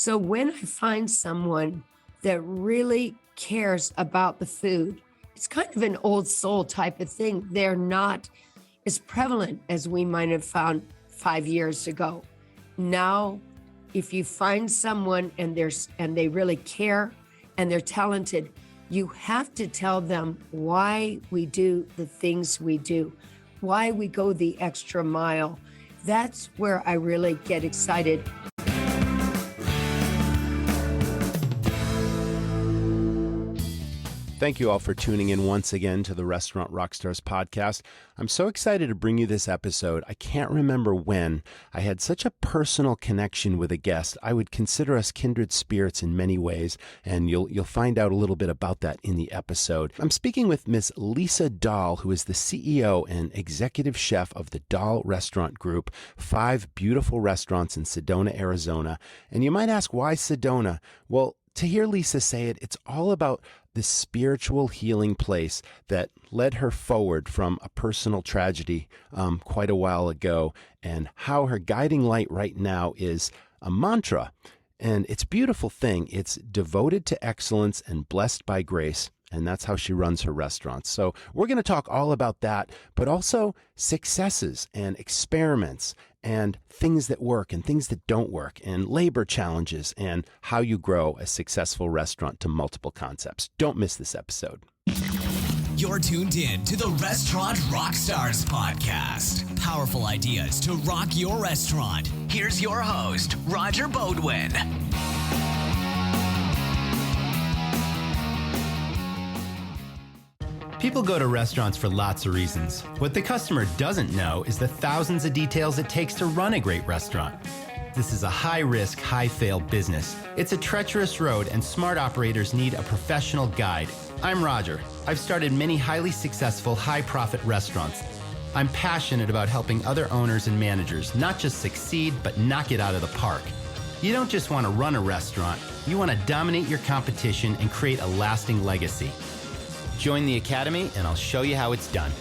So when I find someone that really cares about the food, it's kind of an old soul type of thing. They're not as prevalent as we might have found 5 years ago. Now, if you find someone and they really care and they're talented, you have to tell them why we do the things we do, why we go the extra mile. That's where I really get excited. Thank you all for tuning in once again to the Restaurant Rockstars Podcast. I'm so excited to bring you this episode. I can't remember when I had such a personal connection with a guest. I would consider us kindred spirits in many ways, and you'll find out a little bit about that in the episode. I'm speaking with Miss Lisa Dahl, who is the CEO and executive chef of the Dahl Restaurant Group, 5 beautiful restaurants in Sedona, Arizona. And you might ask, why Sedona? Well, to hear Lisa say it, it's all about this spiritual healing place that led her forward from a personal tragedy quite a while ago, and how her guiding light right now is a mantra. And it's a beautiful thing. It's devoted to excellence and blessed by grace. And that's how she runs her restaurants. So we're going to talk all about that, but also successes and experiments and things that work and things that don't work, and labor challenges, and how you grow a successful restaurant to multiple concepts. Don't miss this episode. You're tuned in to the Restaurant Rockstars Podcast. Powerful ideas to rock your restaurant. Here's your host, Roger Bodwin. People go to restaurants for lots of reasons. What the customer doesn't know is the thousands of details it takes to run a great restaurant. This is a high-risk, high-fail business. It's a treacherous road, and smart operators need a professional guide. I'm Roger. I've started many highly successful, high-profit restaurants. I'm passionate about helping other owners and managers not just succeed, but knock it out of the park. You don't just want to run a restaurant. You want to dominate your competition and create a lasting legacy. Join the Academy, and I'll show you how it's done.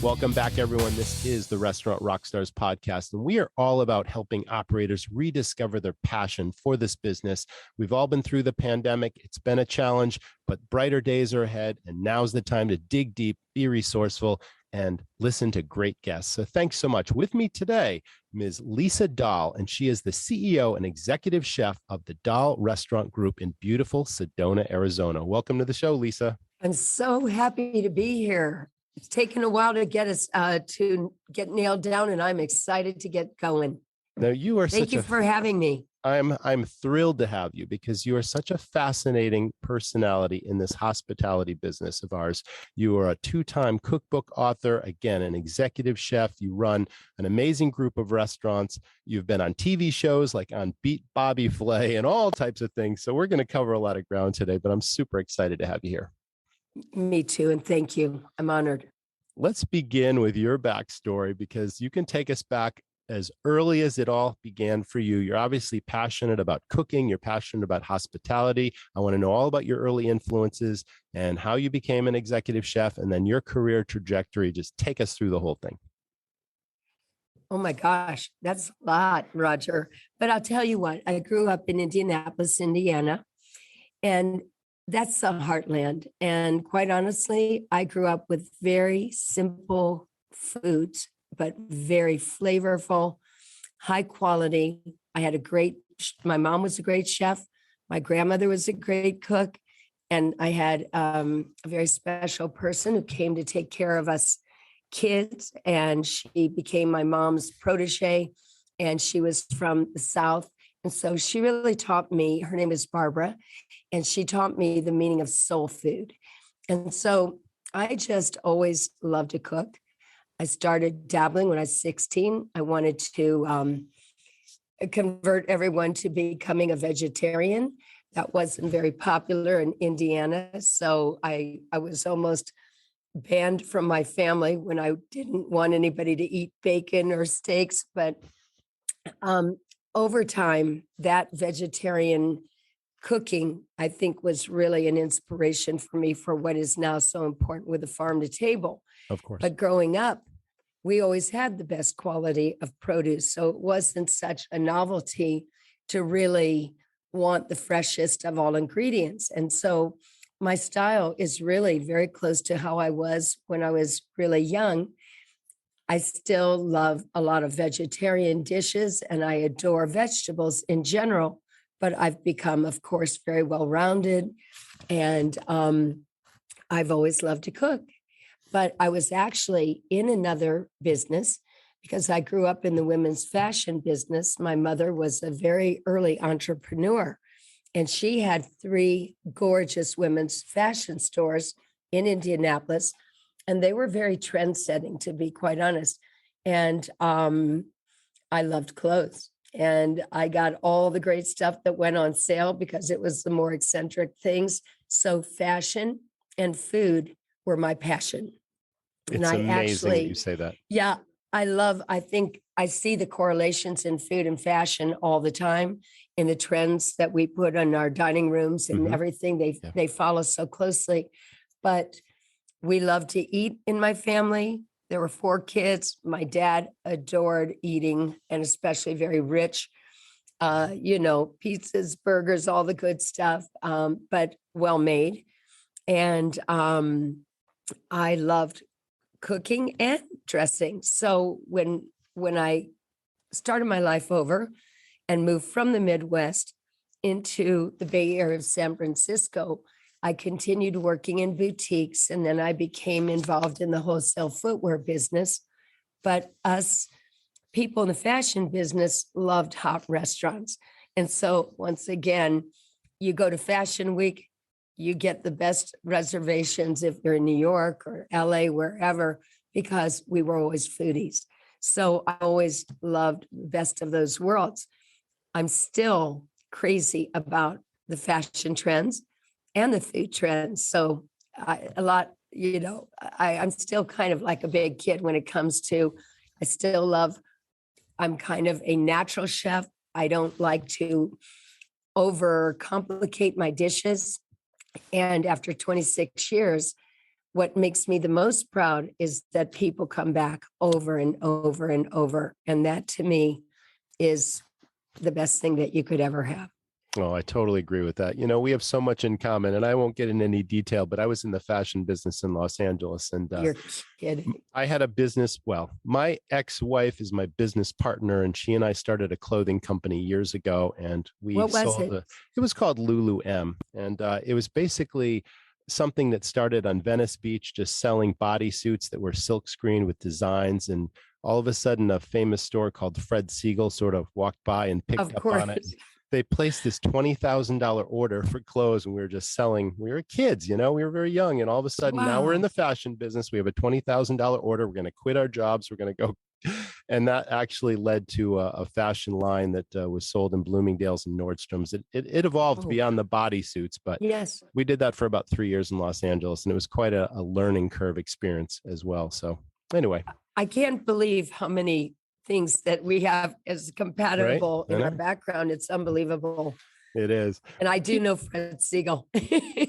Welcome back, everyone. This is the Restaurant Rockstars Podcast, and we are all about helping operators rediscover their passion for this business. We've all been through the pandemic. It's been a challenge, but brighter days are ahead, and now's the time to dig deep, be resourceful, and listen to great guests. So thanks so much. With me today, Ms. Lisa Dahl, and she is the CEO and executive chef of the Dahl Restaurant Group in beautiful Sedona, Arizona. Welcome to the show, Lisa. I'm so happy to be here. It's taken a while to get us to get nailed down, and I'm excited to get going. Now, you are Thank you for having me. I'm thrilled to have you, because you are such a fascinating personality in this hospitality business of ours. You are a 2-time cookbook author, again, an executive chef. You run an amazing group of restaurants. You've been on TV shows like on Beat Bobby Flay and all types of things. So we're going to cover a lot of ground today, but I'm super excited to have you here. Me too, and thank you. I'm honored. Let's begin with your backstory, because you can take us back as early as it all began for you. You're obviously passionate about cooking. You're passionate about hospitality. I want to know all about your early influences and how you became an executive chef, and then your career trajectory. Just take us through the whole thing. Oh my gosh, that's a lot, Roger. But I'll tell you what, I grew up in Indianapolis, Indiana, and that's the heartland. And quite honestly, I grew up with very simple foods, but very flavorful, high quality. My mom was a great chef. My grandmother was a great cook. And I had a very special person who came to take care of us kids. And she became my mom's protege. And she was from the South. And so she really taught me, her name is Barbara, and she taught me the meaning of soul food. And so I just always loved to cook. I started dabbling when I was 16. I wanted to convert everyone to becoming a vegetarian. That wasn't very popular in Indiana. So I was almost banned from my family when I didn't want anybody to eat bacon or steaks. But over time, that vegetarian cooking, I think, was really an inspiration for me for what is now so important with the farm to table. Of course. But growing up, we always had the best quality of produce. So it wasn't such a novelty to really want the freshest of all ingredients. And so my style is really very close to how I was when I was really young. I still love a lot of vegetarian dishes and I adore vegetables in general, but I've become, of course, very well-rounded and I've always loved to cook. But I was actually in another business because I grew up in the women's fashion business. My mother was a very early entrepreneur, and she had 3 gorgeous women's fashion stores in Indianapolis, and they were very trend-setting, to be quite honest. And I loved clothes, and I got all the great stuff that went on sale because it was the more eccentric things. So fashion and food were my passion. It's amazing that you say that. Yeah, I think I see the correlations in food and fashion all the time in the trends that we put on our dining rooms and everything. They follow so closely. But we love to eat in my family. There were 4 kids. My dad adored eating and especially very rich, pizzas, burgers, all the good stuff, but well made. And I loved cooking and dressing. So when I started my life over and moved from the Midwest into the Bay Area of San Francisco, I continued working in boutiques, and then I became involved in the wholesale footwear business. But us people in the fashion business loved hot restaurants. And so once again, you go to Fashion Week, you get the best reservations if you're in New York or LA, wherever, because we were always foodies. So I always loved the best of those worlds. I'm still crazy about the fashion trends and the food trends. So I'm still kind of like a big kid when it comes to, I'm kind of a natural chef. I don't like to overcomplicate my dishes. And after 26 years, what makes me the most proud is that people come back over and over and over. And that to me is the best thing that you could ever have. Oh, I totally agree with that. We have so much in common, and I won't get into any detail, but I was in the fashion business in Los Angeles, and You're kidding. I had a business. Well, my ex-wife is my business partner, and she and I started a clothing company years ago, and we sold it was called Lulu M, and it was basically something that started on Venice Beach, just selling bodysuits that were silk screened with designs, and all of a sudden, a famous store called Fred Siegel sort of walked by and picked up on it. They placed this $20,000 order for clothes, and we were just selling. We were kids, we were very young. And all of a sudden, now we're in the fashion business. We have a $20,000 order. We're going to quit our jobs. We're going to go. And that actually led to a fashion line that was sold in Bloomingdale's and Nordstrom's. It evolved beyond the bodysuits, but yes, we did that for about 3 years in Los Angeles. And it was quite a learning curve experience as well. So anyway. I can't believe how many things that we have as compatible in our background. It's unbelievable. It is. And I do know Fred Siegel.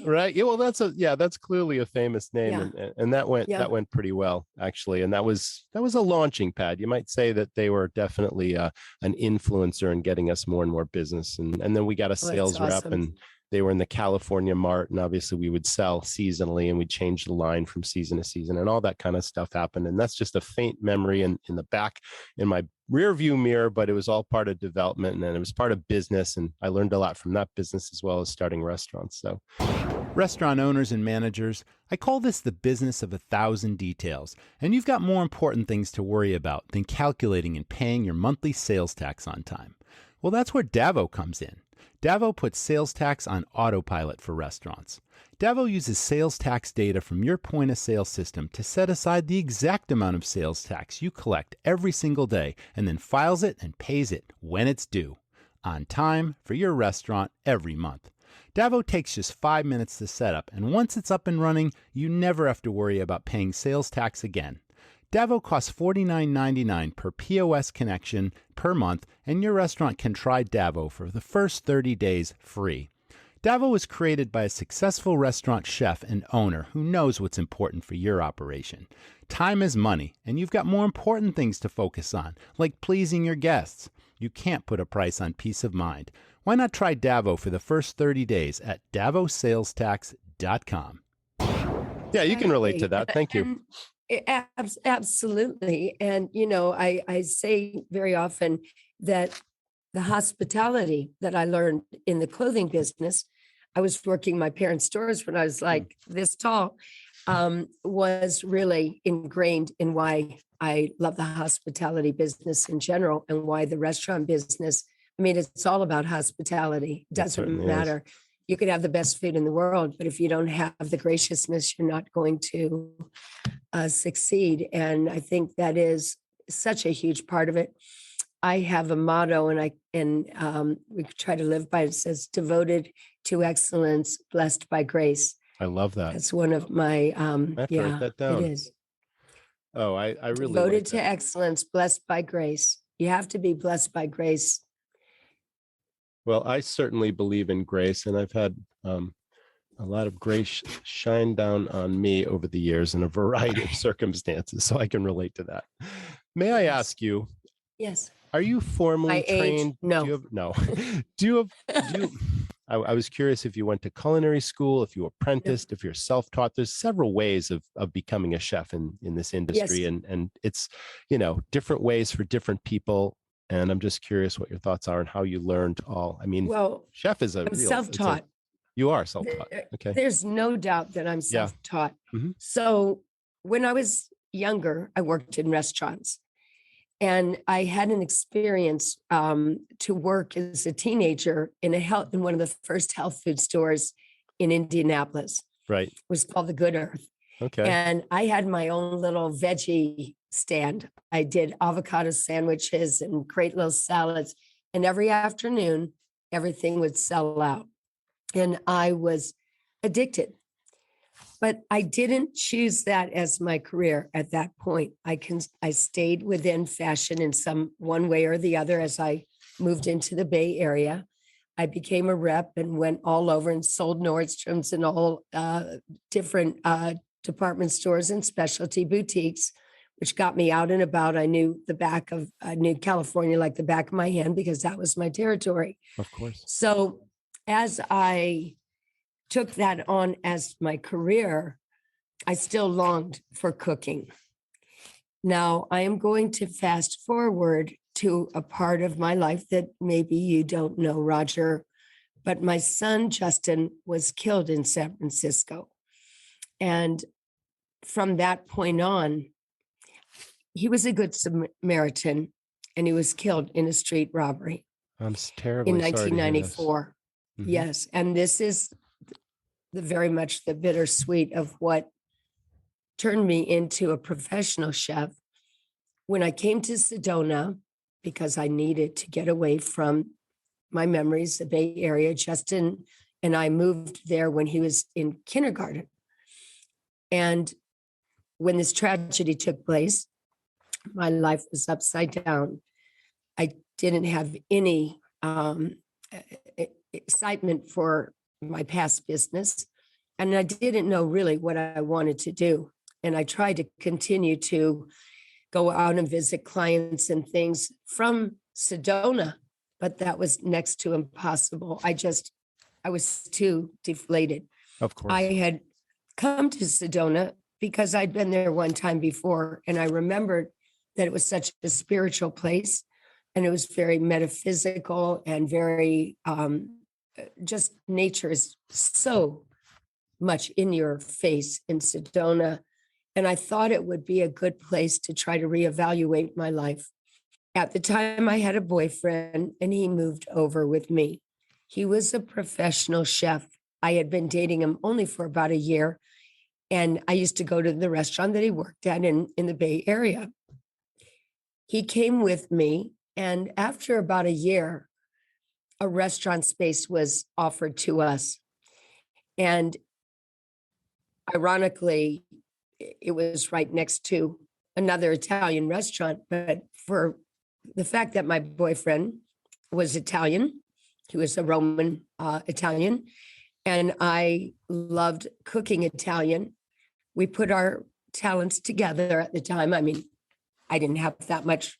Right. Yeah. Well, that's clearly a famous name. Yeah. And that went pretty well, actually. And that was a launching pad. You might say that they were definitely an influencer in getting us more and more business. And then we got a sales rep, and they were in the California Mart, and obviously we would sell seasonally, and we'd change the line from season to season, and all that kind of stuff happened. And that's just a faint memory in the back in my rear view mirror, but it was all part of development, and then it was part of business. And I learned a lot from that business as well as starting restaurants. So, Restaurant owners and managers, I call this the business of 1,000 details, and you've got more important things to worry about than calculating and paying your monthly sales tax on time. Well, that's where Davo comes in. Davo puts sales tax on autopilot for restaurants. Davo uses sales tax data from your point of sale system to set aside the exact amount of sales tax you collect every single day, and then files it and pays it when it's due, on time for your restaurant every month. Davo takes just 5 minutes to set up, and once it's up and running, you never have to worry about paying sales tax again. Davo costs $49.99 per POS connection per month, and your restaurant can try Davo for the first 30 days free. Davo was created by a successful restaurant chef and owner who knows what's important for your operation. Time is money, and you've got more important things to focus on, like pleasing your guests. You can't put a price on peace of mind. Why not try Davo for the first 30 days at davosalestax.com? Yeah, you can relate to that. Thank you. Absolutely. And, I say very often that the hospitality that I learned in the clothing business, I was working my parents' stores when I was like this tall, was really ingrained in why I love the hospitality business in general and why the restaurant business, it's all about hospitality. It doesn't matter. You could have the best food in the world, but if you don't have the graciousness, you're not going to succeed. And I think that is such a huge part of it. I have a motto, and we try to live by it. It says, "Devoted to excellence, blessed by grace." I love that. That's one of my, I have to write that down. it is. Oh, I really Devoted like to that. excellence, blessed by grace. You have to be blessed by grace. Well, I certainly believe in grace, and I've had a lot of grace shine down on me over the years in a variety of circumstances, so I can relate to that. May I ask you? Yes. Are you formally My age? trained? No. Do you have, no. Do you have? I was curious if you went to culinary school, if you apprenticed, if you're self-taught. There's several ways of becoming a chef in this industry, Yes. and it's different ways for different people. And I'm just curious what your thoughts are and how you learned all. Well, chef is I'm self-taught. You are self-taught. Okay. There's no doubt that I'm Yeah. self-taught. Mhm. So when I was younger, I worked in restaurants, and I had an experience to work as a teenager in one of the first health food stores in Indianapolis. Right. It was called the Good Earth. Okay. And I had my own little veggie stand. I did avocado sandwiches and great little salads. And every afternoon, everything would sell out. And I was addicted. But I didn't choose that as my career at that point. I stayed within fashion in one way or the other as I moved into the Bay Area. I became a rep and went all over and sold Nordstrom's and all different department stores and specialty boutiques, which got me out and about. I knew California like the back of my hand because that was my territory. Of course. So as I took that on as my career, I still longed for cooking. Now I am going to fast forward to a part of my life that maybe you don't know, Roger, but my son, Justin, was killed in San Francisco. And from that point on, he was a good Samaritan, and he was killed in a street robbery. I'm terribly in sorry to hear this. 1994. Mhm. Yes. And this is very much the bittersweet of what turned me into a professional chef. When I came to Sedona, because I needed to get away from my memories, the Bay Area, Justin and I moved there when he was in kindergarten. And when this tragedy took place, my life was upside down. I didn't have any excitement for my past business. And I didn't know really what I wanted to do. And I tried to continue to go out and visit clients and things from Sedona, but that was next to impossible. I was too deflated. Of course. I had come to Sedona because I'd been there one time before, and I remembered that it was such a spiritual place, and it was very metaphysical and very just nature is so much in your face in Sedona. And I thought it would be a good place to try to reevaluate my life. At the time, I had a boyfriend, and he moved over with me. He was a professional chef. I had been dating him only for about a year, and I used to go to the restaurant that he worked at in the Bay Area. He came with me, and after about a year, a restaurant space was offered to us. And ironically, it was right next to another Italian restaurant. But for the fact that my boyfriend was Italian, he was a Roman Italian, And I loved cooking Italian. We put our talents together at the time. I mean, I didn't have that much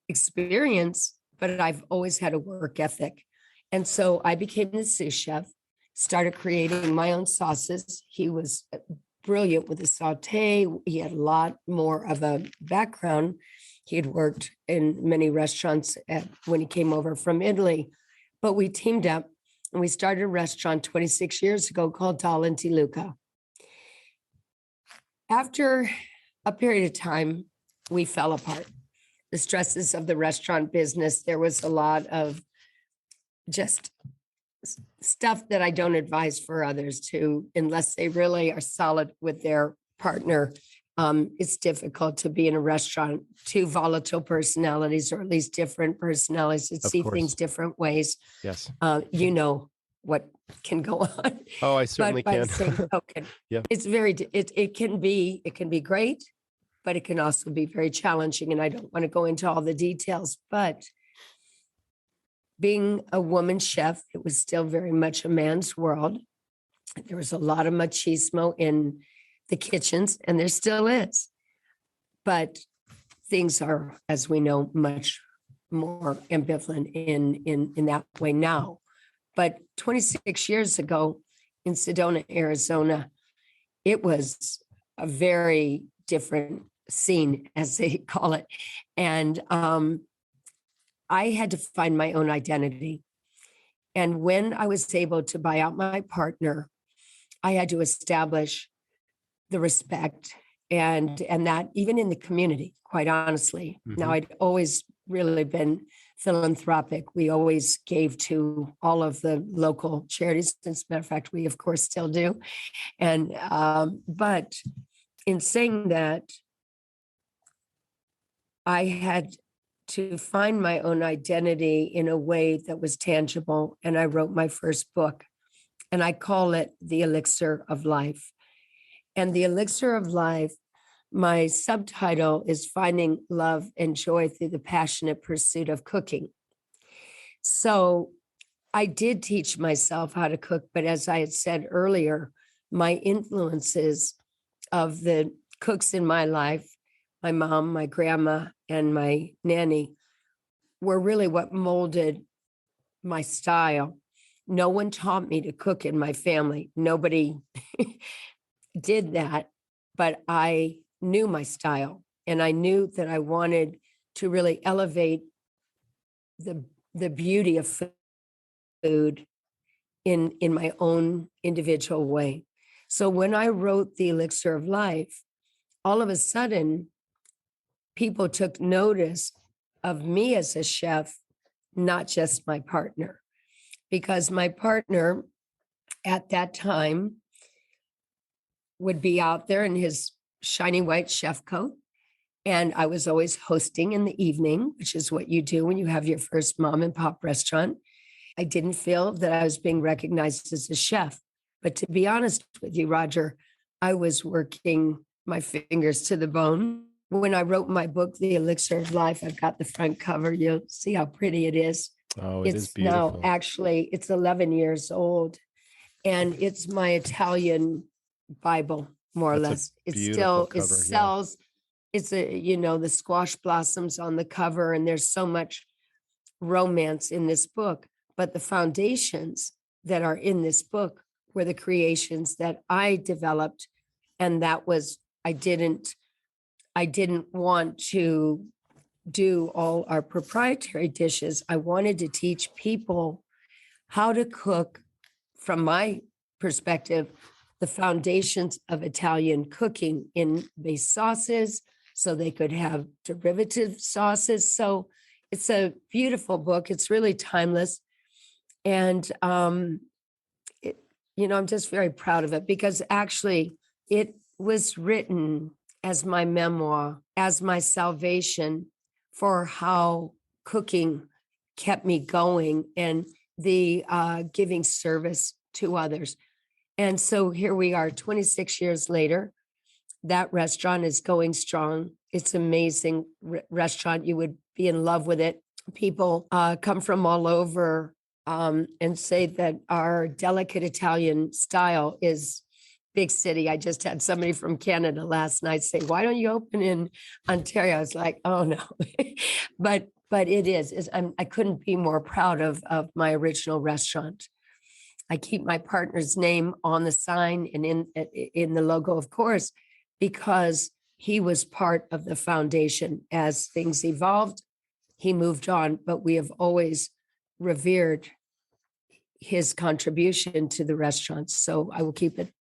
experience, but I've always had a work ethic. And so I became the sous chef, started creating my own sauces. He was brilliant with the saute. He had a lot more of a background. He had worked in many restaurants when he came over from Italy. But we teamed up and we started a restaurant 26 years ago called Dahl in Luca. After a period of time, we fell apart. The stresses of the restaurant business, there was a lot of just stuff that I don't advise for others to, unless they really are solid with their partner. It's difficult to be in a restaurant, two volatile personalities, or at least different personalities that see things different ways. Yes. You know what can go on. Oh, I certainly But by can. the same token, Yeah. it's it can be great, but it can also be very challenging. And I don't want to go into all the details, but being a woman chef, it was still very much a man's world. There was a lot of machismo in the kitchens, and there still is. But things are, as we know, much more ambivalent in that way now. But 26 years ago in Sedona, Arizona, it was a very different scene, as they call it. And I had to find my own identity. And when I was able to buy out my partner, I had to establish the respect and that even in the community, quite honestly. Mm-hmm. Now, I'd always really been philanthropic. We always gave to all of the local charities. As a matter of fact, we of course still do. And but in saying that, I had to find my own identity in a way that was tangible. And I wrote my first book, and I call it The Elixir of Life. And The Elixir of Life, my subtitle is Finding Love and Joy Through the Passionate Pursuit of Cooking. So I did teach myself how to cook, but as I had said earlier, my influences of the cooks in my life, my mom, my grandma, and my nanny, were really what molded my style. No one taught me to cook in my family. Nobody did that, but I knew my style, and I knew that I wanted to really elevate the beauty of food in my own individual way. So when I wrote The Elixir of Life, all of a sudden, people took notice of me as a chef, not just my partner, because my partner at that time would be out there in his shiny white chef coat. And I was always hosting in the evening, which is what you do when you have your first mom and pop restaurant. I didn't feel that I was being recognized as a chef. But to be honest with you, Roger, I was working my fingers to the bone. When I wrote my book, The Elixir of Life, I've got the front cover. You'll see how pretty it is. Oh, it is beautiful. Now, actually, it's 11 years old. And it's my Italian Bible, more or less. It sells. It's the squash blossoms on the cover, and there's so much romance in this book. But the foundations that are in this book were the creations that I developed. And that was, I didn't want to do all our proprietary dishes. I wanted to teach people how to cook, from my perspective, the foundations of Italian cooking in base sauces, so they could have derivative sauces. So it's a beautiful book. It's really timeless. And, I'm just very proud of it, because actually it was written as my memoir, as my salvation for how cooking kept me going and the giving service to others. And so here we are 26 years later. That restaurant is going strong. It's an amazing restaurant. You would be in love with it. People come from all over and say that our delicate Italian style is big city. I just had somebody from Canada last night say, "Why don't you open in Ontario?" I was like, "Oh no," but it is. I couldn't be more proud of my original restaurant. I keep my partner's name on the sign and in the logo, of course, because he was part of the foundation. As things evolved, he moved on, but we have always revered his contribution to the restaurant. So I will keep it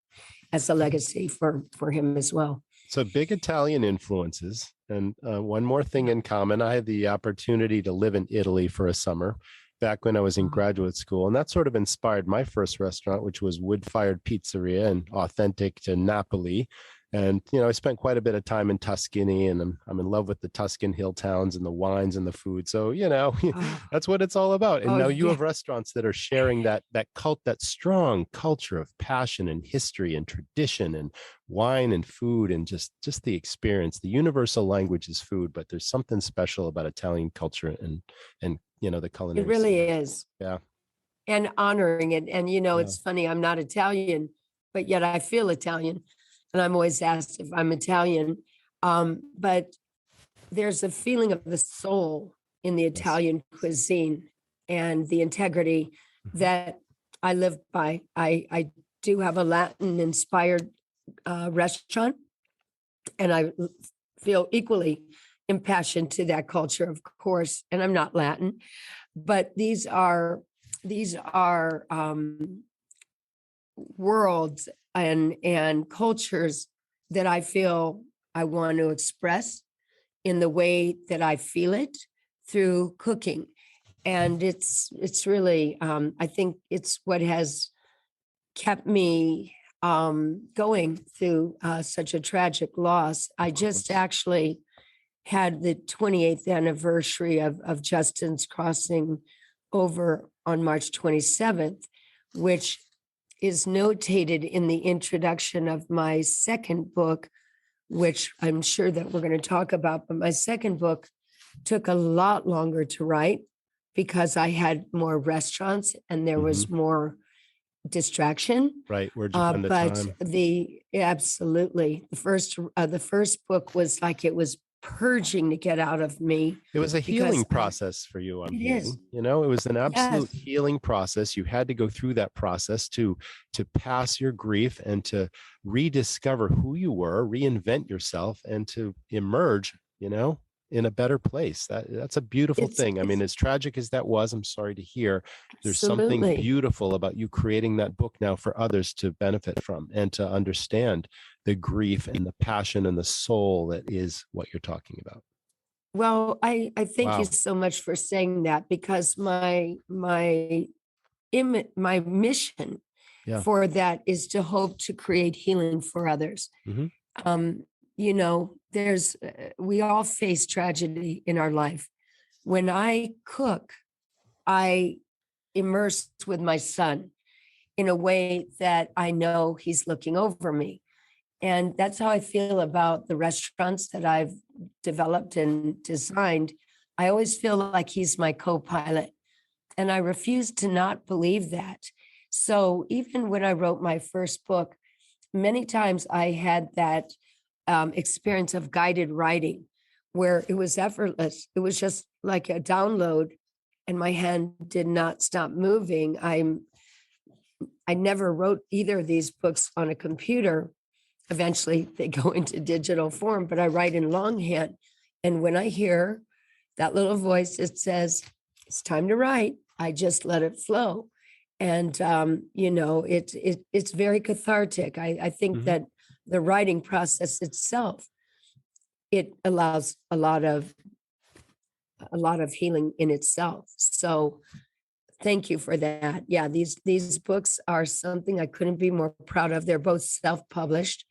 as a legacy for him as well. So big Italian influences. And one more thing in common, I had the opportunity to live in Italy for a summer back when I was in graduate school. And that sort of inspired my first restaurant, which was wood-fired pizzeria and authentic to Napoli. And, I spent quite a bit of time in Tuscany, and I'm in love with the Tuscan hill towns and the wines and the food. So, that's what it's all about. And now you have restaurants that are sharing that strong culture of passion and history and tradition and wine and food and just the experience. The universal language is food, but there's something special about Italian culture and the culinary. It really is. Yeah. And honoring it. And, it's funny, I'm not Italian, but yet I feel Italian. And I'm always asked if I'm Italian. But there's a feeling of the soul in the Italian cuisine and the integrity that I live by. I do have a Latin-inspired restaurant, and I feel equally impassioned to that culture, of course. And I'm not Latin, but these are worlds and cultures that I feel I want to express in the way that I feel it through cooking. And it's really, I think it's what has kept me going through such a tragic loss. I just actually had the 28th anniversary of Justin's crossing over on March 27th, which is notated in the introduction of my second book, which I'm sure that we're going to talk about. But my second book took a lot longer to write because I had more restaurants and there was more distraction. Right. Where'd you find the time? Absolutely. The first book was like it was purging to get out of me. It was a healing process for you. It was an absolute healing process. You had to go through that process to pass your grief and to rediscover who you were, reinvent yourself, and to emerge, in a better place. That's a beautiful thing. I mean, as tragic as that was, I'm sorry to hear, there's something beautiful about you creating that book now for others to benefit from and to understand the grief and the passion and the soul that is what you're talking about. Well, I thank you so much for saying that, because my mission for that is to hope to create healing for others. We all face tragedy in our life. When I cook, I immerse with my son in a way that I know he's looking over me. And that's how I feel about the restaurants that I've developed and designed. I always feel like he's my co-pilot, and I refuse to not believe that. So even when I wrote my first book, many times I had that experience of guided writing where it was effortless. It was just like a download and my hand did not stop moving. I never wrote either of these books on a computer. Eventually they go into digital form, but I write in longhand. And when I hear that little voice that says, it's time to write, I just let it flow. And, it's very cathartic. I think that the writing process itself, it allows a lot of healing in itself. So thank you for that. Yeah, these books are something I couldn't be more proud of. They're both self-published.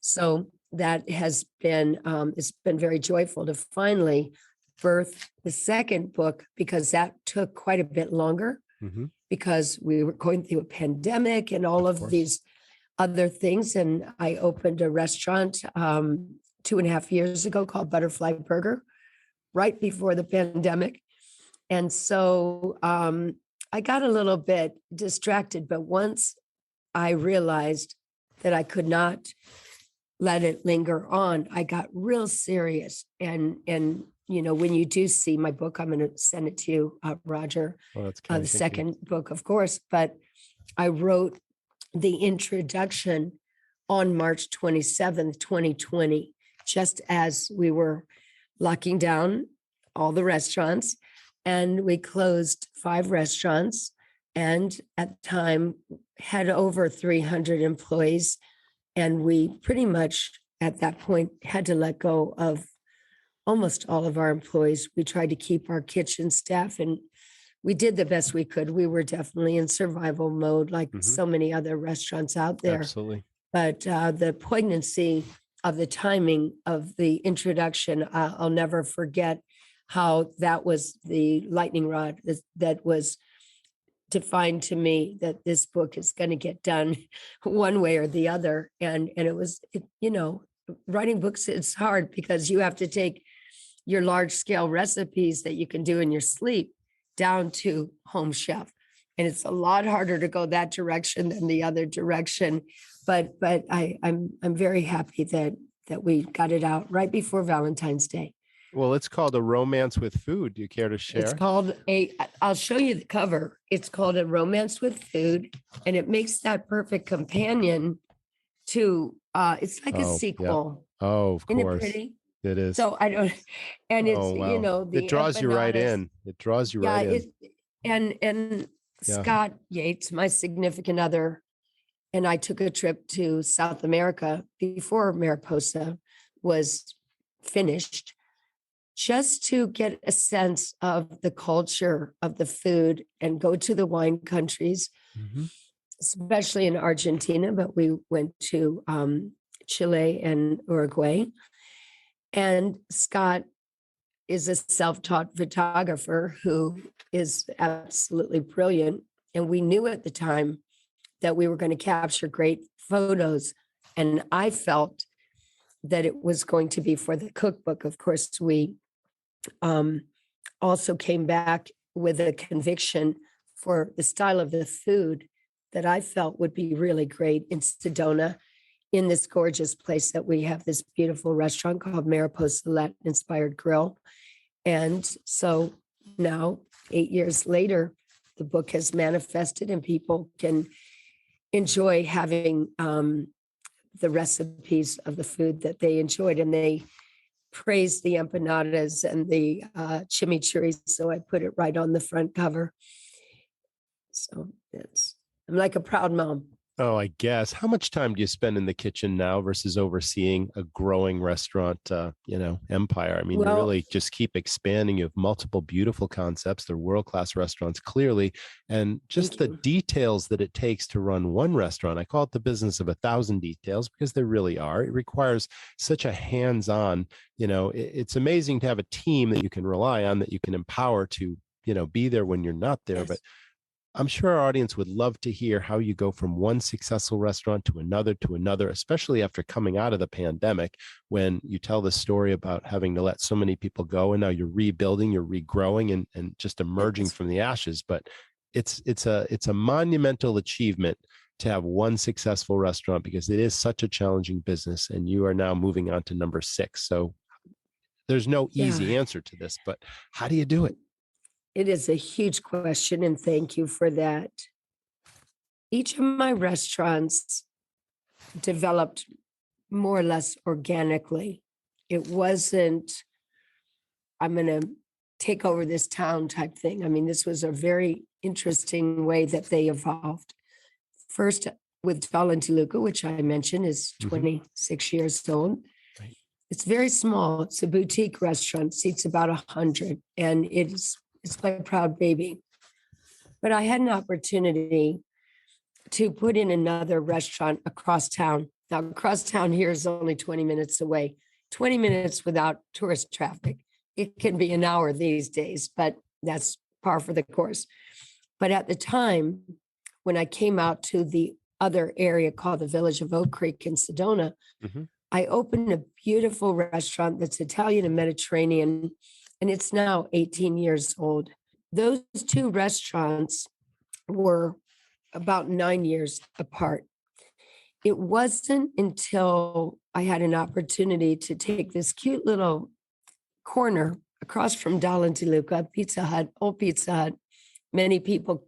So that has been, it's been very joyful to finally birth the second book, because that took quite a bit longer because we were going through a pandemic and all of these other things. And I opened a restaurant 2.5 years ago called Butterfly Burger right before the pandemic. And so I got a little bit distracted, but once I realized that I could not let it linger on, I got real serious. And when you do see my book, I'm going to send it to you, Roger, Well, that's the kind. Thank you. second book, of course, but I wrote the introduction on March 27th, 2020, just as we were locking down all the restaurants, and we closed 5 restaurants, and at the time had over 300 employees. And we pretty much at that point had to let go of almost all of our employees. We tried to keep our kitchen staff, and we did the best we could. We were definitely in survival mode, like so many other restaurants out there. Absolutely. But the poignancy of the timing of the introduction, I'll never forget how that was the lightning rod that was defined to me that this book is going to get done one way or the other. And it was, writing books, it's hard because you have to take your large scale recipes that you can do in your sleep down to home chef. And it's a lot harder to go that direction than the other direction. But I'm very happy that we got it out right before Valentine's Day. Well, it's called A Romance with Food. Do you care to share? It's called I'll show you the cover. It's called A Romance with Food, and it makes that perfect companion to, it's like a sequel. Yeah. Oh, of Isn't it course. pretty? It is. So I don't, and it's, wow. the It draws you right empanadas. in. It draws you right in. And Yeah. Scott Yates, my significant other, and I took a trip to South America before Mariposa was finished, just to get a sense of the culture of the food and go to the wine countries, especially in Argentina, but we went to Chile and Uruguay. And Scott is a self-taught photographer who is absolutely brilliant. And we knew at the time that we were going to capture great photos. And I felt that it was going to be for the cookbook. Of course, we also came back with a conviction for the style of the food that I felt would be really great in Sedona, in this gorgeous place that we have, this beautiful restaurant called Mariposa Latin Inspired Grill. And so now, 8 years later, the book has manifested and people can enjoy having the recipes of the food that they enjoyed. And they praised the empanadas and the chimichurri. So I put it right on the front cover. So I'm like a proud mom. Oh, I guess. How much time do you spend in the kitchen now versus overseeing a growing restaurant, empire? I mean, you really just keep expanding. You have multiple beautiful concepts. They're world-class restaurants, clearly. And just the details that it takes to run one restaurant. I call it the business of 1,000 details because there really are. It requires such a hands-on, it's amazing to have a team that you can rely on, that you can empower to, be there when you're not there. Yes. But I'm sure our audience would love to hear how you go from one successful restaurant to another, especially after coming out of the pandemic, when you tell the story about having to let so many people go, and now you're rebuilding, you're regrowing, and just emerging from the ashes. But it's a monumental achievement to have one successful restaurant, because it is such a challenging business, and you are now moving on to number 6. So there's no easy answer to this, but how do you do it? It is a huge question, and thank you for that. Each of my restaurants developed more or less organically. It wasn't, I'm going to take over this town type thing. I mean, this was a very interesting way that they evolved. First, with Dahl and Toluca, which I mentioned is 26 years old. Right. It's very small. It's a boutique restaurant, seats about 100, and it's my proud baby. But I had an opportunity to put in another restaurant across town. Now, across town here is only 20 minutes away, 20 minutes without tourist traffic. It can be an hour these days, but that's par for the course. But at the time, when I came out to the other area called the Village of Oak Creek in Sedona, I opened a beautiful restaurant that's Italian and Mediterranean, and it's now 18 years old. Those 2 restaurants were about 9 years apart. It wasn't until I had an opportunity to take this cute little corner across from Dahl and Toluca, Pizza Hut, old Pizza Hut. Many people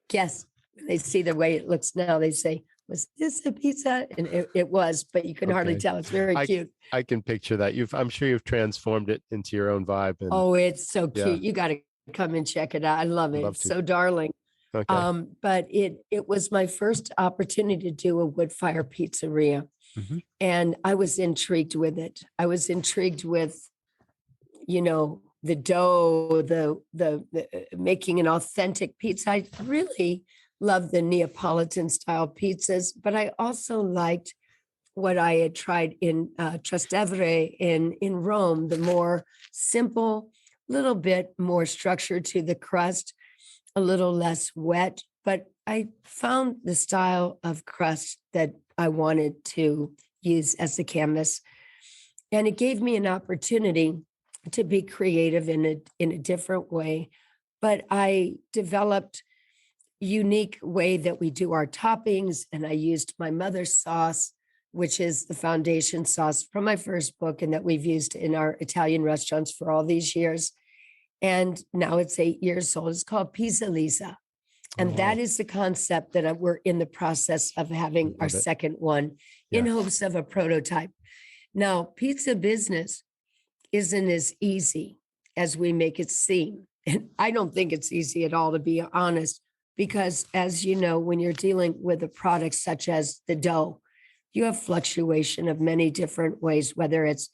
guess when they see the way it looks now, they say, was this a Pizza Hut? And it was, but you can hardly tell. It's very cute. I can picture that. I'm sure you've transformed it into your own vibe. And, oh, it's so cute. Yeah. You got to come and check it out. I love it. Love It's to. so darling. Okay. But it was my first opportunity to do a wood fire pizzeria. Mhm. And I was intrigued with it. I was intrigued with, the dough, the making an authentic pizza. I really love the Neapolitan style pizzas, but I also liked what I had tried in Trastevere in Rome, the more simple, little bit more structure to the crust, a little less wet, but I found the style of crust that I wanted to use as the canvas. And it gave me an opportunity to be creative in a different way. But I developed a unique way that we do our toppings, and I used my mother's sauce, which is the foundation sauce from my first book, and that we've used in our Italian restaurants for all these years. And now it's 8 years old. It's called Pizza Lisa. And that is the concept that we're in the process of having our second one in hopes of a prototype. Now, pizza business isn't as easy as we make it seem. And I don't think it's easy at all, to be honest, because as you know, when you're dealing with a product such as the dough, you have fluctuation of many different ways, whether it's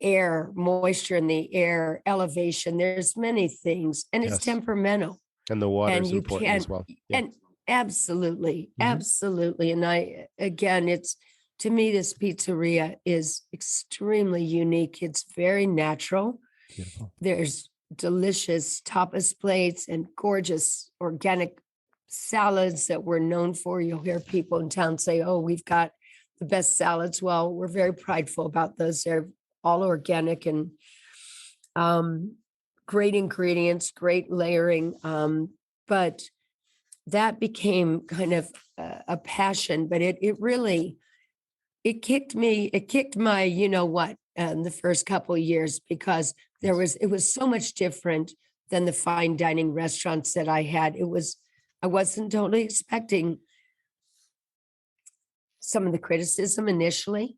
air, moisture in the air, elevation, there's many things, and it's temperamental. And the water is important as well. Yeah. And absolutely. And it's, to me, this pizzeria is extremely unique. It's very natural. Beautiful. There's delicious tapas plates and gorgeous organic salads that we're known for. You'll hear people in town say, oh, we've got the best salads. Well, we're very prideful about those. They're all organic and great ingredients, great layering. But that became kind of a passion, but it really kicked my, the first couple of years, because it was so much different than the fine dining restaurants that I had. I wasn't totally expecting some of the criticism initially.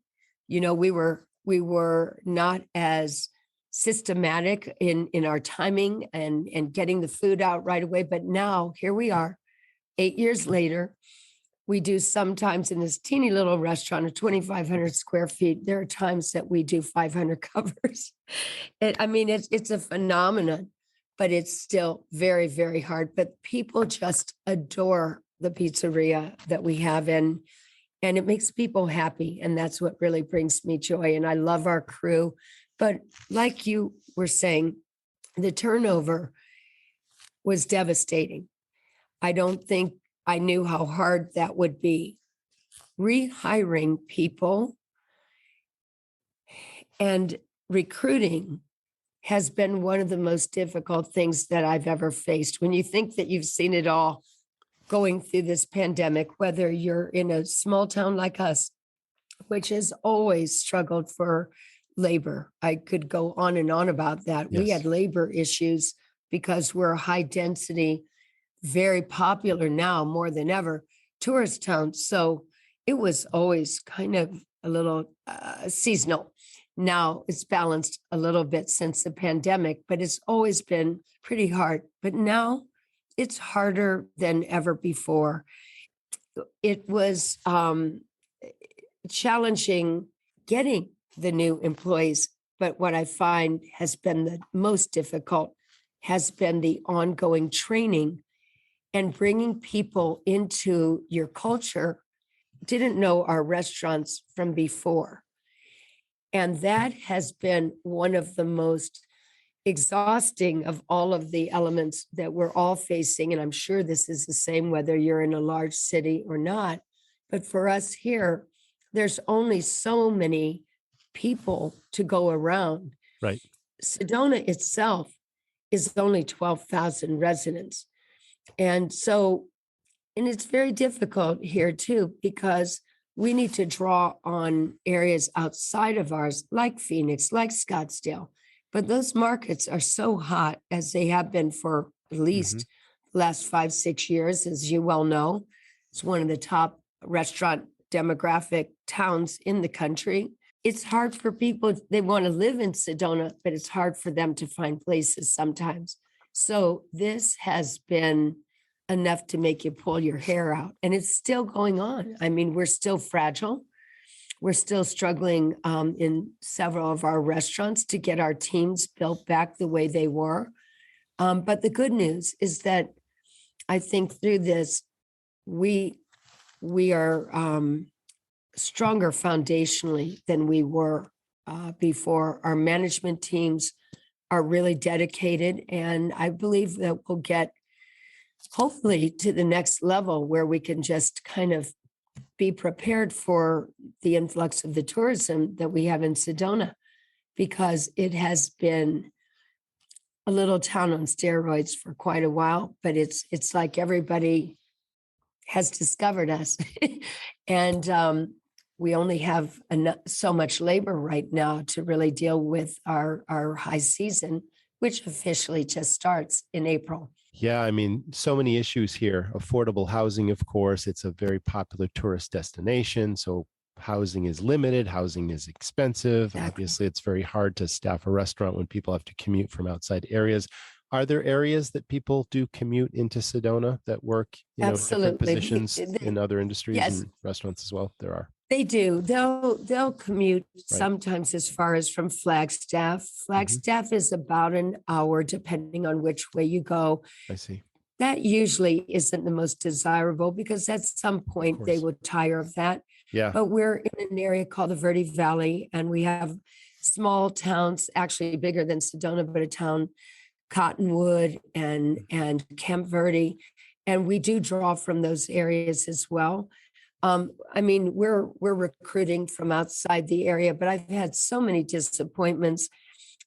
We were not as systematic in our timing and getting the food out right away. But now here we are, 8 years later. We do sometimes in this teeny little restaurant of 2,500 square feet. There are times that we do 500 covers. It's a phenomenon, but it's still very, very hard. But people just adore the pizzeria that we have, and it makes people happy. And that's what really brings me joy. And I love our crew. But like you were saying, the turnover was devastating. I don't think I knew how hard that would be. Rehiring people and recruiting has been one of the most difficult things that I've ever faced. When you think that you've seen it all going through this pandemic, whether you're in a small town like us, which has always struggled for labor. I could go on and on about that. Yes. We had labor issues because we're a high density, very popular now more than ever, tourist town. So it was always kind of a little seasonal. Now it's balanced a little bit since the pandemic, but it's always been pretty hard. But now it's harder than ever before. It was challenging getting the new employees, but what I find has been the most difficult has been the ongoing training and bringing people into your culture. Didn't know our restaurants from before. And that has been one of the most exhausting of all of the elements that we're all facing. And I'm sure this is the same whether you're in a large city or not. But for us here, there's only so many people to go around. Right. Sedona itself is only 12,000 residents. And so, and it's very difficult here too, because we need to draw on areas outside of ours, like Phoenix, like Scottsdale. But those markets are so hot, as they have been for at least the last 5-6 years, as you well know. It's one of the top restaurant demographic towns in the country. It's hard for people, they want to live in Sedona, but it's hard for them to find places sometimes. So this has been enough to make you pull your hair out. And it's still going on. I mean, we're still fragile. We're still struggling in several of our restaurants to get our teams built back the way they were. But the good news is that I think through this, we are stronger foundationally than we were before. Our management teams are really dedicated, and I believe that we'll get hopefully to the next level where we can just kind of be prepared for the influx of the tourism that we have in Sedona, because it has been a little town on steroids for quite a while, but it's like everybody has discovered us. And we only have so much labor right now to really deal with our high season, which officially just starts in April. Yeah, I mean, so many issues here. Affordable housing, of course, it's a very popular tourist destination. So housing is limited, housing is expensive. Exactly. Obviously, it's very hard to staff a restaurant when people have to commute from outside areas. Are there areas that people do commute into Sedona that work, different positions in other industries and restaurants as well? There are. They do. They'll commute sometimes as far as from Flagstaff. Flagstaff is about an hour, depending on which way you go. I see. That usually isn't the most desirable, because at some point they will tire of that. Yeah. But we're in an area called the Verde Valley, and we have small towns, actually bigger than Sedona, but a town, Cottonwood and Camp Verde, and we do draw from those areas as well. I mean, we're recruiting from outside the area, but I've had so many disappointments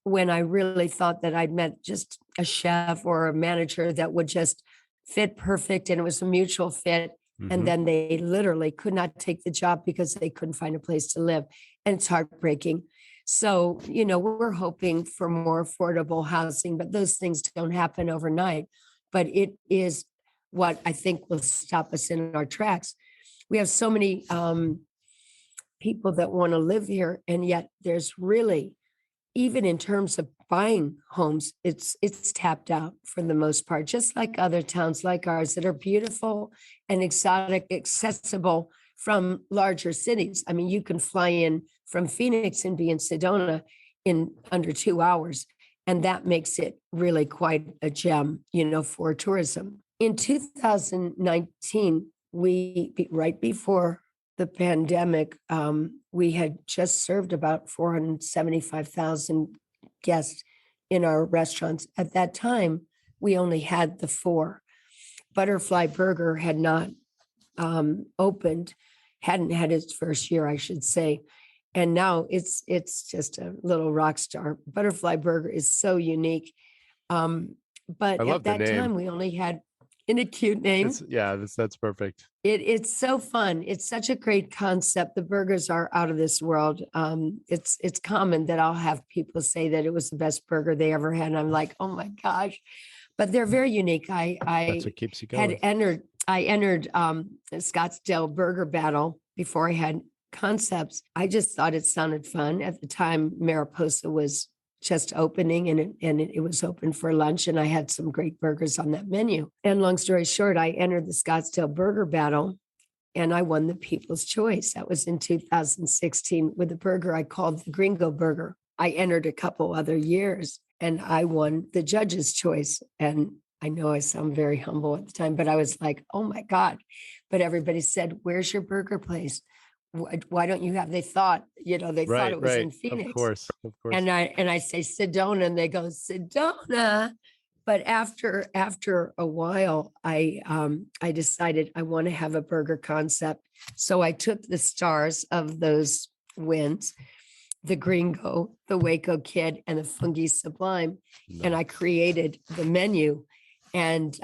when I really thought that I'd met just a chef or a manager that would just fit perfect, and it was a mutual fit. And then they literally could not take the job because they couldn't find a place to live. And it's heartbreaking. So, we're hoping for more affordable housing, but those things don't happen overnight. But it is what I think will stop us in our tracks. We have so many people that want to live here, and yet there's really, even in terms of buying homes, it's tapped out for the most part, just like other towns like ours that are beautiful and exotic, accessible from larger cities. I mean, you can fly in from Phoenix and be in Sedona in under 2 hours, and that makes it really quite a gem, for tourism. In 2019, right before the pandemic, we had just served about 475,000 guests in our restaurants. At that time, we only had the 4. Butterfly Burger had not opened, hadn't had its first year, I should say. And now it's just a little rock star. Butterfly Burger is so unique. But at that time, we only had in a cute name. That's perfect. It's so fun. It's such a great concept. The burgers are out of this world. It's common that I'll have people say that it was the best burger they ever had. And I'm like, oh my gosh. But they're very unique. That's what keeps you going. I entered the Scottsdale Burger Battle before I had concepts. I just thought it sounded fun. At the time, Mariposa was just opening, and it was open for lunch, and I had some great burgers on that menu. And long story short, I entered the Scottsdale Burger Battle, and I won the People's Choice. That was in 2016 with a burger I called the Gringo Burger. I entered a couple other years, and I won the Judge's Choice. And I know I sound very humble at the time, but I was like, oh my God. But everybody said, where's your burger place? Why don't you have, they thought it was in Phoenix. Of course. And I say Sedona, and they go, Sedona. But after a while, I decided I want to have a burger concept. So I took the stars of those wins, the Gringo, the Waco Kid, and the Fungi Sublime, and I created the menu. And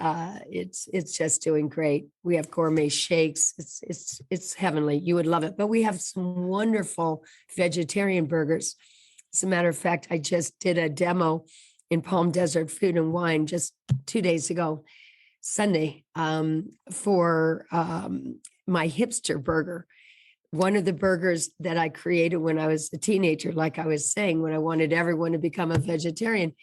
it's just doing great. We have gourmet shakes. It's heavenly. You would love it. But we have some wonderful vegetarian burgers. As a matter of fact, I just did a demo in Palm Desert Food and Wine just 2 days ago, Sunday, for my hipster burger. One of the burgers that I created when I was a teenager, like I was saying, when I wanted everyone to become a vegetarian,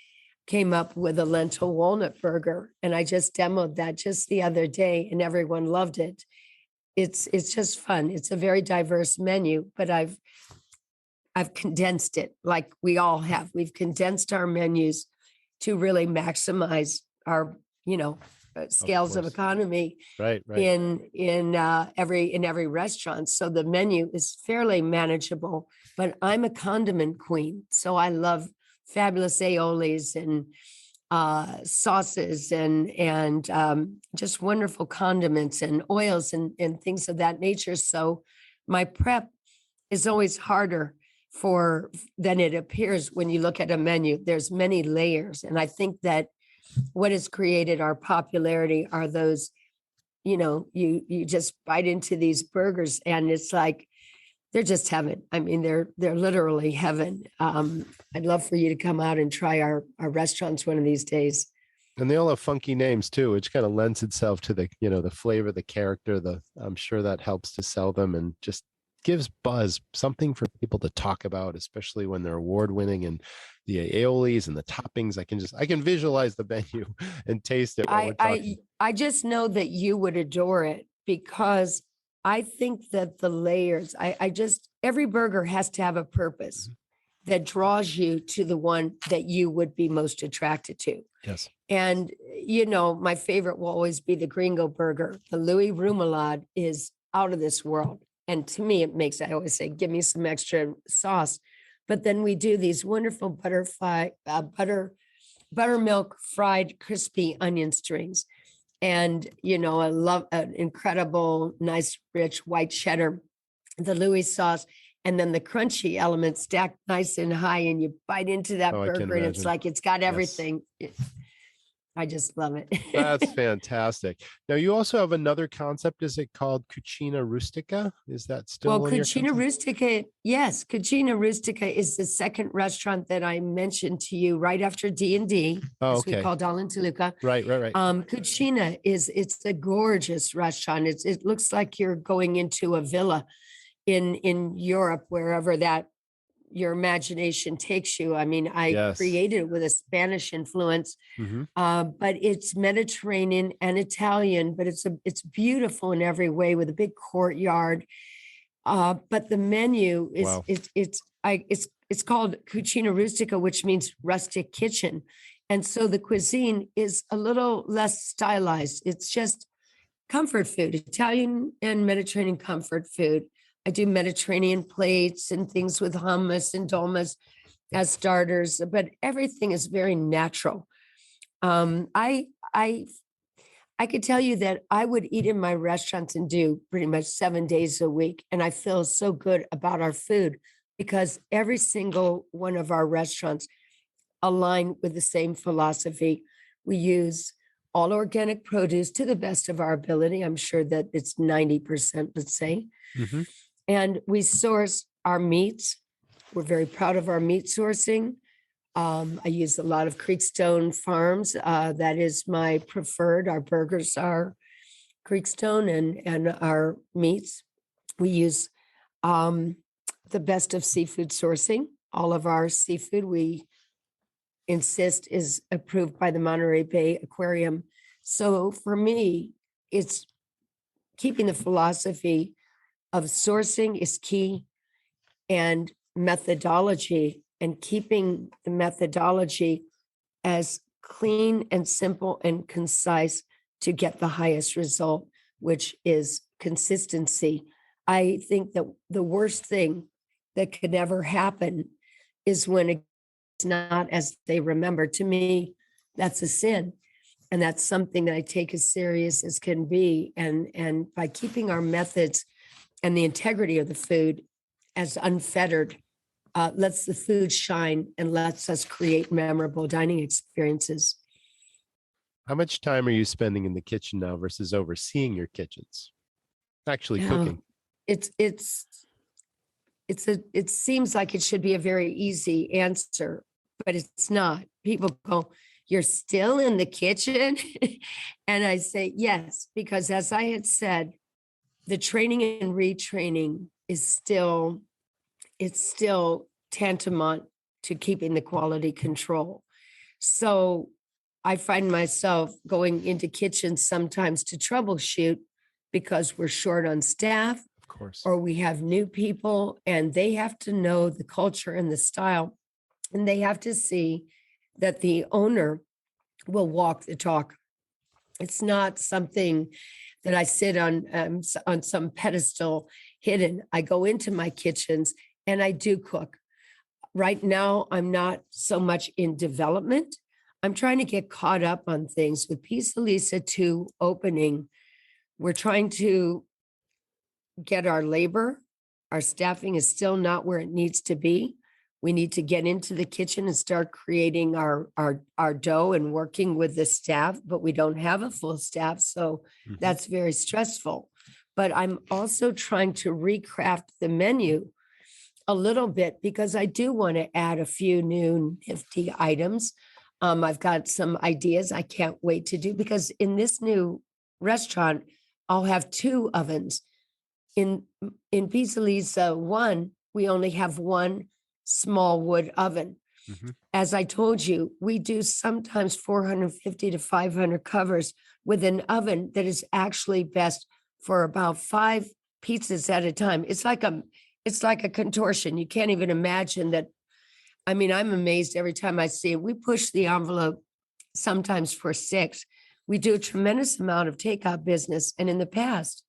came up with a lentil walnut burger. And I just demoed that just the other day and everyone loved it. It's just fun. It's a very diverse menu, but I've condensed it like we all have. We've condensed our menus to really maximize our, scales of economy Right. in every restaurant. So the menu is fairly manageable, but I'm a condiment queen. So I love fabulous aiolis and sauces and just wonderful condiments and oils and things of that nature. So my prep is always harder than it appears when you look at a menu. There's many layers. And I think that what has created our popularity are those, you just bite into these burgers and it's like, they're just heaven. I mean, they're literally heaven. I'd love for you to come out and try our restaurants one of these days. And they all have funky names too, which kind of lends itself to the flavor, the character, I'm sure that helps to sell them and just gives buzz, something for people to talk about, especially when they're award winning and the aiolis and the toppings. I can visualize the menu and taste it. I just know that you would adore it because I think that the layers, every burger has to have a purpose that draws you to the one that you would be most attracted to. Yes. And, my favorite will always be the Gringo burger. The Louis Remoulade is out of this world. And to me, I always say, give me some extra sauce. But then we do these wonderful buttermilk fried crispy onion strings. And, I love an incredible, nice, rich white cheddar, the Louis sauce, and then the crunchy element stacked nice and high. And you bite into that burger and it's like it's got everything. Yes. I just love it. That's fantastic. Now, you also have another concept. Is it called Cucina Rustica? Is that still? Well, Cucina Rustica, yes. Cucina Rustica is the second restaurant that I mentioned to you right after D&D, as we call Dahl and Toluca. Right. Cucina it's a gorgeous restaurant. It looks like you're going into a villa in Europe, wherever that your imagination takes you. I mean, I created it with a Spanish influence, but it's Mediterranean and Italian, but it's beautiful in every way with a big courtyard. But the menu is it's called Cucina Rustica, which means rustic kitchen. And so the cuisine is a little less stylized. It's just comfort food, Italian and Mediterranean comfort food. I do Mediterranean plates and things with hummus and dolmas as starters, but everything is very natural. I could tell you that I would eat in my restaurants and do pretty much 7 days a week. And I feel so good about our food because every single one of our restaurants align with the same philosophy. We use all organic produce to the best of our ability. I'm sure that it's 90%, let's say. And we source our meats. We're very proud of our meat sourcing. I use a lot of Creekstone farms. That is my preferred. Our burgers are Creekstone and our meats. We use the best of seafood sourcing. All of our seafood, we insist, is approved by the Monterey Bay Aquarium. So for me, it's keeping the philosophy of sourcing is key and methodology, and keeping the methodology as clean and simple and concise to get the highest result, which is consistency. I think that the worst thing that could ever happen is when it's not as they remember. To me, that's a sin. And that's something that I take as serious as can be. And by keeping our methods and the integrity of the food as unfettered, lets the food shine and lets us create memorable dining experiences. How much time are you spending in the kitchen now versus overseeing your kitchens? Actually cooking. It seems like it should be a very easy answer, but it's not. People go, "You're still in the kitchen?" And I say, yes, because as I had said, the training and retraining is still tantamount to keeping the quality control. So I find myself going into kitchens sometimes to troubleshoot because we're short on staff, Of course. or we have new people and they have to know the culture and the style, and they have to see that the owner will walk the talk. It's not something that I sit on some pedestal hidden. I go into my kitchens and I do cook. Right now, I'm not so much in development. I'm trying to get caught up on things with Pizza Lisa 2 opening. We're trying to get our labor. Our staffing is still not where it needs to be. We need to get into the kitchen and start creating our dough and working with the staff, but we don't have a full staff. So that's very stressful. But I'm also trying to recraft the menu a little bit because I do want to add a few new nifty items. I've got some ideas I can't wait to do because in this new restaurant, I'll have 2 ovens. In Pizza Lisa 1, we only have 1 small wood oven. As I told you, we do sometimes 450 to 500 covers with an oven that is actually best for about 5 pizzas at a time. It's like a contortion. You can't even imagine that. I mean, I'm amazed every time I see it. We push the envelope sometimes for 6. We do a tremendous amount of takeout business. And in the past,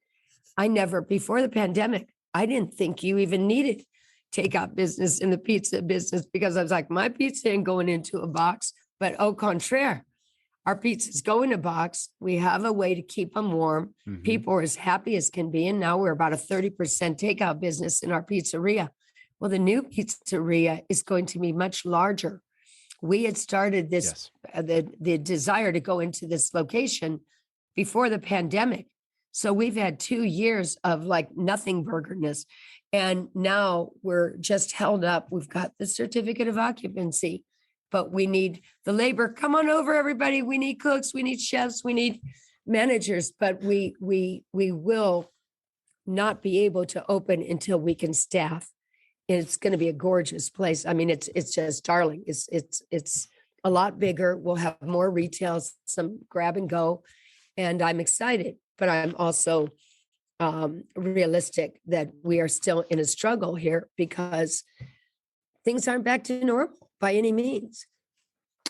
before the pandemic, I didn't think you even needed takeout business in the pizza business because I was like, my pizza ain't going into a box, but au contraire, our pizzas go in a box. We have a way to keep them warm. People are as happy as can be. And now we're about a 30% takeout business in our pizzeria. Well, the new pizzeria is going to be much larger. We had started this, the desire to go into this location before the pandemic. So we've had 2 years of like nothing burgerness. And now we're just held up. We've got the certificate of occupancy, but we need the labor. Come on over, everybody. We need cooks. We need chefs. We need managers, but we will not be able to open until we can staff. It's going to be a gorgeous place. I mean, it's just darling. It's a lot bigger. We'll have more retail, some grab and go, and I'm excited. But I'm also realistic that we are still in a struggle here because things aren't back to normal by any means.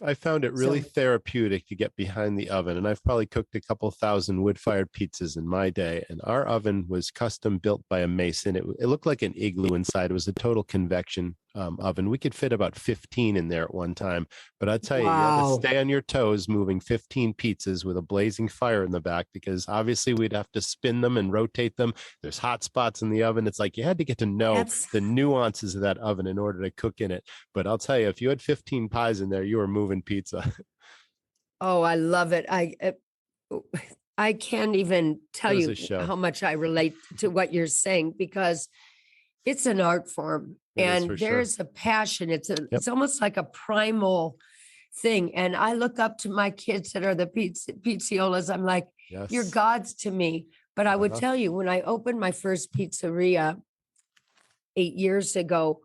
I found it really therapeutic to get behind the oven, and I've probably cooked a couple thousand wood-fired pizzas in my day, and our oven was custom built by a mason. It looked like an igloo inside. It was a total convection oven. We could fit about 15 in there at one time, but I tell you, you have to stay on your toes moving 15 pizzas with a blazing fire in the back because obviously we'd have to spin them and rotate them. There's hot spots in the oven. It's like you had to get to know the nuances of that oven in order to cook in it. But I'll tell you, if you had 15 pies in there, you were moving pizza. Oh, I love it. I can't even tell you how much I relate to what you're saying because it's an art form and there's a passion. It's almost like a primal thing. And I look up to my kids that are the pizziolas. I'm like, you're gods to me. But I would tell you, when I opened my first pizzeria 8 years ago,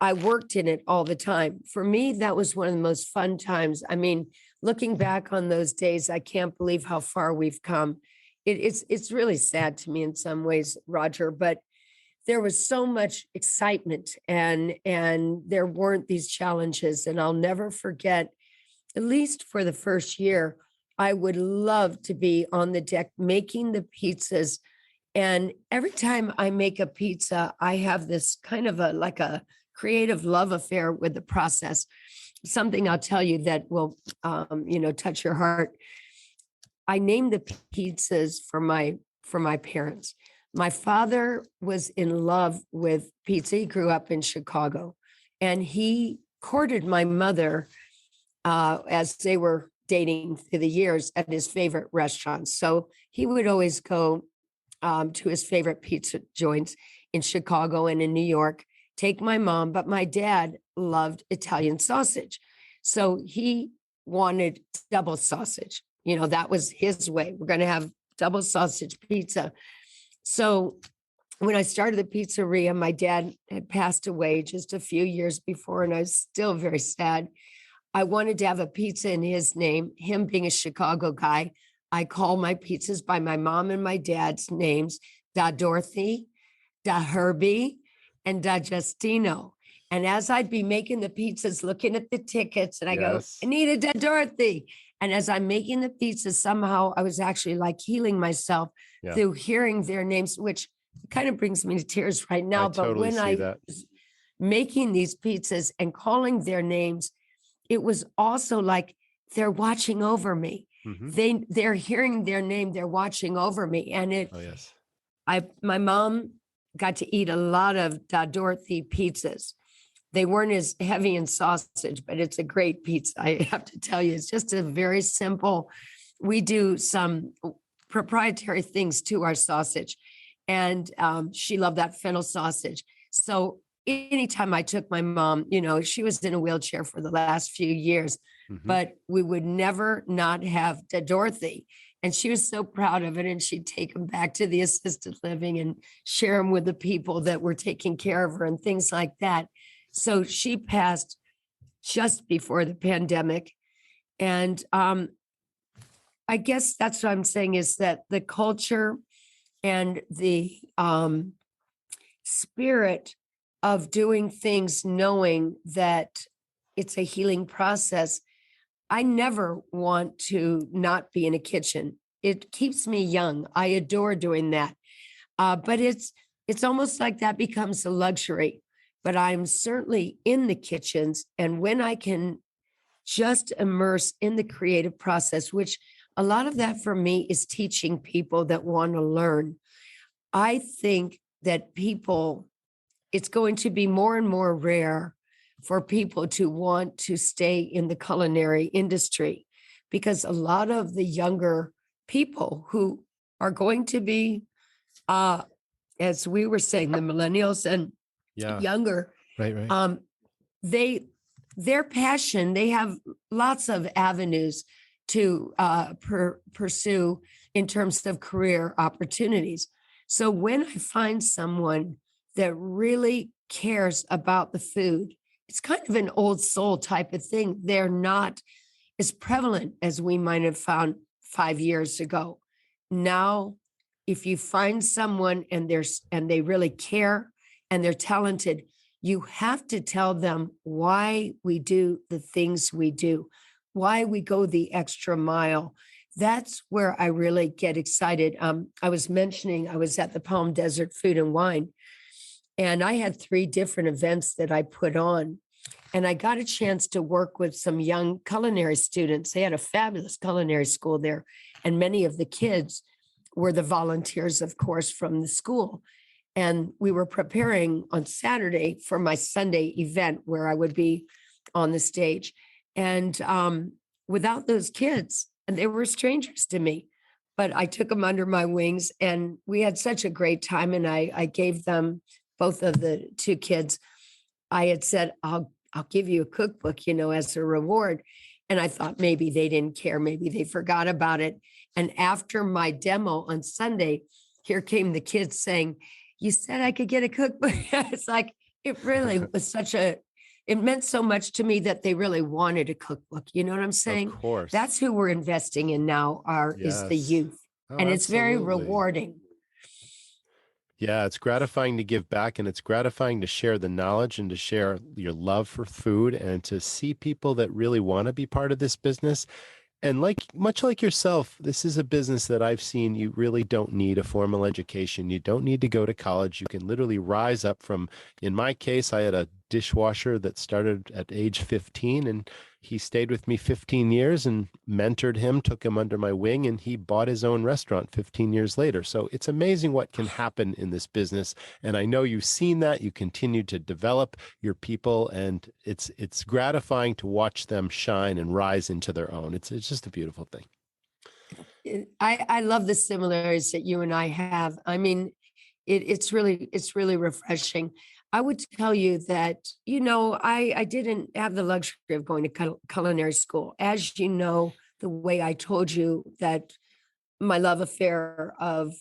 I worked in it all the time. For me, that was one of the most fun times. I mean, looking back on those days, I can't believe how far we've come. It's really sad to me in some ways, Roger, but there was so much excitement and there weren't these challenges. And I'll never forget, at least for the first year, I would love to be on the deck making the pizzas. And every time I make a pizza, I have this kind of a creative love affair with the process. Something I'll tell you that will, touch your heart. I named the pizzas for my parents. My father was in love with pizza. He grew up in Chicago, and he courted my mother as they were dating through the years at his favorite restaurants. So he would always go to his favorite pizza joints in Chicago and in New York, take my mom, but my dad loved Italian sausage. So he wanted double sausage. That was his way. We're going to have double sausage pizza. So when I started the pizzeria, my dad had passed away just a few years before, and I was still very sad. I wanted to have a pizza in his name. Him being a Chicago guy, I call my pizzas by my mom and my dad's names, Da Dorothy, Da Herbie, and Da Justino. And as I'd be making the pizzas, looking at the tickets, and I go, Anita, Da Dorothy. And as I'm making the pizzas, somehow I was actually like healing myself through hearing their names, which kind of brings me to tears right now. But when I was making these pizzas and calling their names, it was also like they're watching over me. They're hearing their name, they're watching over me. And my mom got to eat a lot of Da Dorothy pizzas. They weren't as heavy in sausage, but it's a great pizza. I have to tell you, it's just a very simple. We do some proprietary things to our sausage, and she loved that fennel sausage. So anytime I took my mom, she was in a wheelchair for the last few years, but we would never not have Da Dorothy. And she was so proud of it. And she'd take them back to the assisted living and share them with the people that were taking care of her and things like that. So she passed just before the pandemic. And I guess that's what I'm saying, is that the culture and the spirit of doing things, knowing that it's a healing process. I never want to not be in a kitchen. It keeps me young. I adore doing that. But it's almost like that becomes a luxury. But I'm certainly in the kitchens. And when I can just immerse in the creative process, which a lot of that for me is teaching people that want to learn. I think that it's going to be more and more rare for people to want to stay in the culinary industry, because a lot of the younger people who are going to be, as we were saying, the millennials and younger, right. Their passion, they have lots of avenues to pursue in terms of career opportunities. So when I find someone that really cares about the food, it's kind of an old soul type of thing. They're not as prevalent as we might have found 5 years ago. Now, if you find someone and they really care and they're talented, you have to tell them why we do the things we do, why we go the extra mile. That's where I really get excited. I was mentioning I was at the Palm Desert Food and Wine, and I had 3 different events that I put on. And I got a chance to work with some young culinary students. They had a fabulous culinary school there. And many of the kids were the volunteers, of course, from the school. And we were preparing on Saturday for my Sunday event where I would be on the stage. And without those kids, and they were strangers to me, but I took them under my wings and we had such a great time. And I gave them, both of the 2 kids, I had said, I'll give you a cookbook, as a reward. And I thought maybe they didn't care. Maybe they forgot about it. And after my demo on Sunday, here came the kids saying, you said I could get a cookbook. It's like, it really was it meant so much to me that they really wanted a cookbook. You know what I'm saying? Of course. That's who we're investing in now is the youth. And it's very rewarding. Yeah, it's gratifying to give back, and it's gratifying to share the knowledge and to share your love for food and to see people that really want to be part of this business. And much like yourself, this is a business that I've seen you really don't need a formal education. You don't need to go to college. You can literally rise up from, in my case, I had a dishwasher that started at age 15 and he stayed with me 15 years and mentored him, took him under my wing, and he bought his own restaurant 15 years later. So it's amazing what can happen in this business. And I know you've seen that. You continue to develop your people, and it's gratifying to watch them shine and rise into their own. It's just a beautiful thing. I love the similarities that you and I have. I mean, it's really refreshing. I would tell you that, I didn't have the luxury of going to culinary school. As you know, the way I told you that my love affair of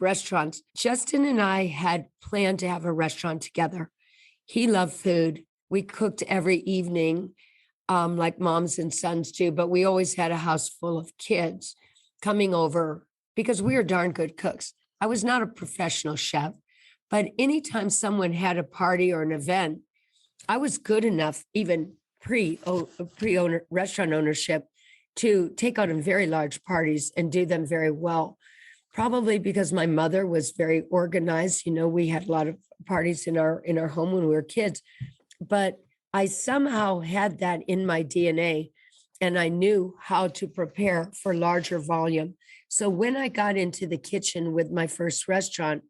restaurants, Justin and I had planned to have a restaurant together. He loved food. We cooked every evening, like moms and sons do, but we always had a house full of kids coming over because we were darn good cooks. I was not a professional chef, but anytime someone had a party or an event, I was good enough, even restaurant ownership, to take on very large parties and do them very well. Probably because my mother was very organized. We had a lot of parties in our home when we were kids, but I somehow had that in my DNA, and I knew how to prepare for larger volume. So when I got into the kitchen with my first restaurant,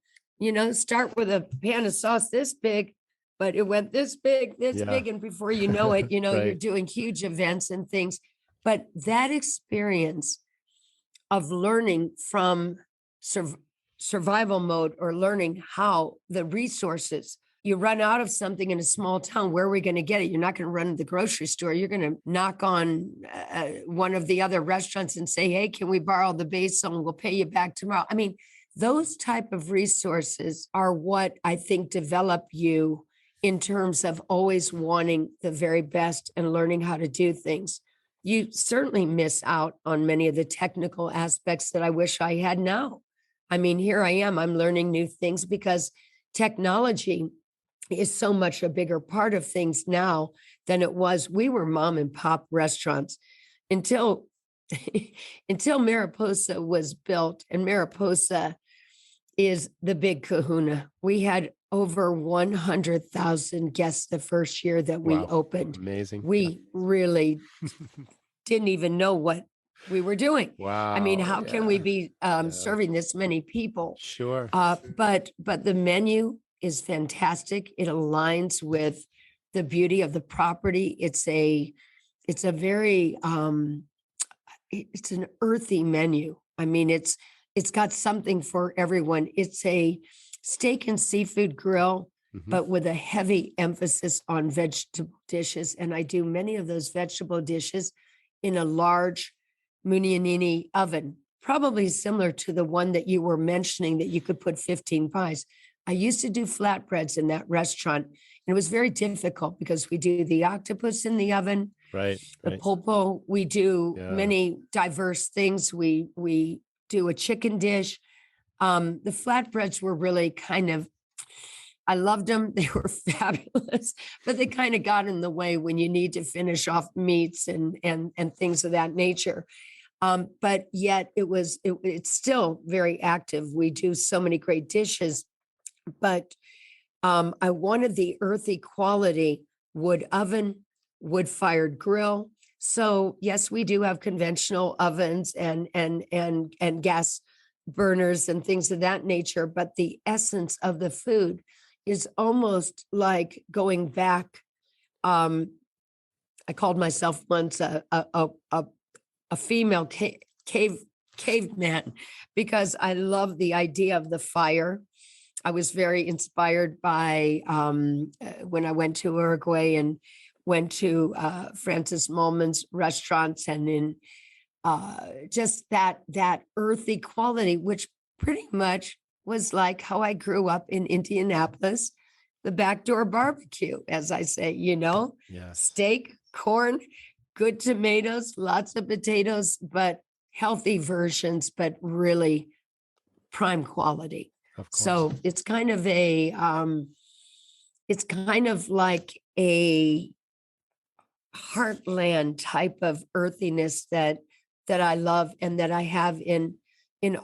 start with a pan of sauce this big, but it went this big, big. And before you know it, Right. You're doing huge events and things. But that experience of learning from survival mode, or learning how the resources, you run out of something in a small town, where are we going to get it? You're not going to run to the grocery store. You're going to knock on one of the other restaurants and say, hey, can we borrow the basil and we'll pay you back tomorrow? I mean, those type of resources are what I think develop you in terms of always wanting the very best and learning how to do things. You certainly miss out on many of the technical aspects that I wish I had now. I mean, here I am, I'm learning new things because technology is so much a bigger part of things now than it was. We were mom and pop restaurants until Mariposa was built, and Mariposa is the big kahuna. We had over 100,000 guests the first year that we opened. Amazing. We really didn't even know what we were doing. Wow. I mean, how can we be serving this many people? Sure. But the menu is fantastic. It aligns with the beauty of the property. It's a very it's an earthy menu. I mean, it's got something for everyone. It's a steak and seafood grill, but with a heavy emphasis on vegetable dishes. And I do many of those vegetable dishes in a large Munianini oven, probably similar to the one that you were mentioning that you could put 15 pies. I used to do flatbreads in that restaurant, and it was very difficult because we do the octopus in the oven, Right. the pulpo. We do many diverse things. We do a chicken dish. The flatbreads were really I loved them. They were fabulous, but they kind of got in the way when you need to finish off meats and things of that nature. But yet it's still very active. We do so many great dishes, but I wanted the earthy quality, wood oven, wood-fired grill. So yes, we do have conventional ovens and gas burners and things of that nature, but the essence of the food is almost like going back. I called myself once a female caveman because I love the idea of the fire. I was very inspired by when I went to Uruguay and went to Francis Molman's restaurants, and in just that earthy quality, which pretty much was like how I grew up in Indianapolis, the backdoor barbecue, as I say, Yes. steak, corn, good tomatoes, lots of potatoes, but healthy versions, but really prime quality. Of course. So it's kind of like a heartland type of earthiness that I love and that I have in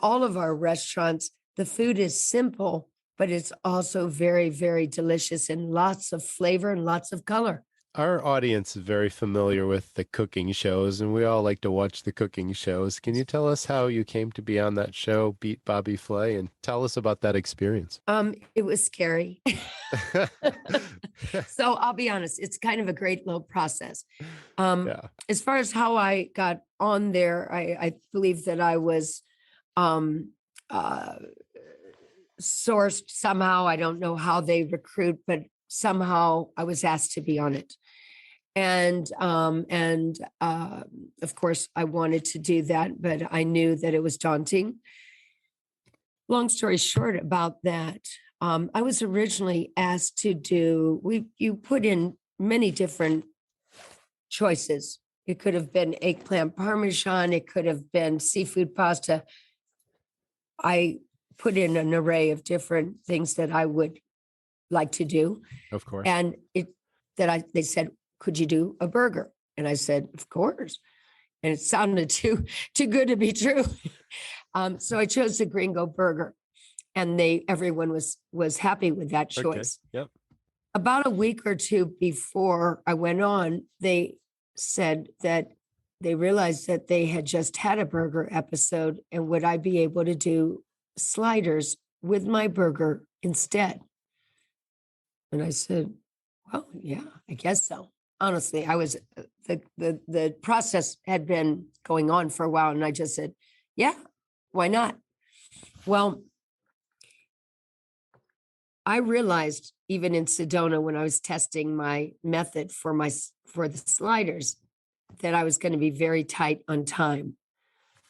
all of our restaurants. The food is simple, but it's also very, very delicious and lots of flavor and lots of color. Our audience is very familiar with the cooking shows, and we all like to watch the cooking shows. Can you tell us how you came to be on that show, Beat Bobby Flay, and tell us about that experience? It was scary. So I'll be honest, it's kind of a great little process. Yeah. As far as how I got on there, I believe that I was sourced somehow. I don't know how they recruit, but somehow I was asked to be on it. And of course I wanted to do that, but I knew that it was daunting. Long story short about that, I was originally asked to do, you put in many different choices. It could have been eggplant parmesan. It could have been seafood pasta. I put in an array of different things that I would like to do. Of course. And they said, could you do a burger? And I said, of course. And it sounded too good to be true. So I chose the Gringo burger, and everyone was happy with that choice. Okay. Yep. About a week or two before I went on, they said that they realized that they had just had a burger episode, and would I be able to do sliders with my burger instead? And I said, well, yeah, I guess so. Honestly, I was the process had been going on for a while, and I just said, yeah, why not? Well, I realized even in Sedona when I was testing my method for the sliders that I was going to be very tight on time,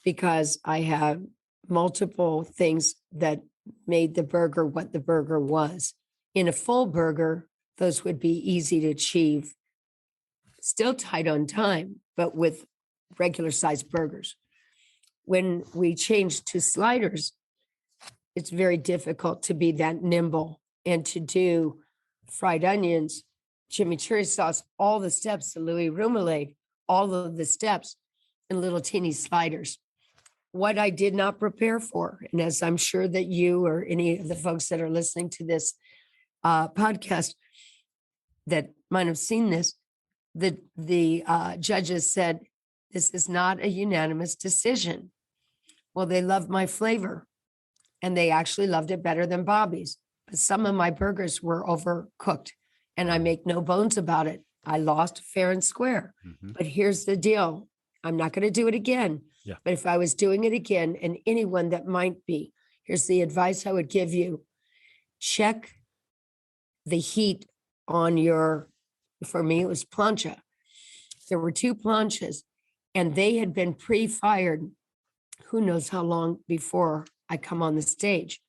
because I have multiple things that made the burger what the burger was. In a full burger, those would be easy to achieve, still tight on time, but with regular sized burgers. When we changed to sliders, it's very difficult to be that nimble and to do fried onions, chimichurri sauce, all the steps, the Louis Remoulade, all of the steps in little teeny sliders. What I did not prepare for, and as I'm sure that you or any of the folks that are listening to this podcast that might have seen this, the judges said, this is not a unanimous decision. Well, they loved my flavor, and they actually loved it better than Bobby's. But some of my burgers were overcooked, and I make no bones about it. I lost fair and square. Mm-hmm. But here's the deal. I'm not going to do it again. Yeah. But if I was doing it again, and anyone that might be, here's the advice I would give you. Check the heat on for me, it was plancha. There were 2 planchas, and they had been pre-fired who knows how long before I come on the stage.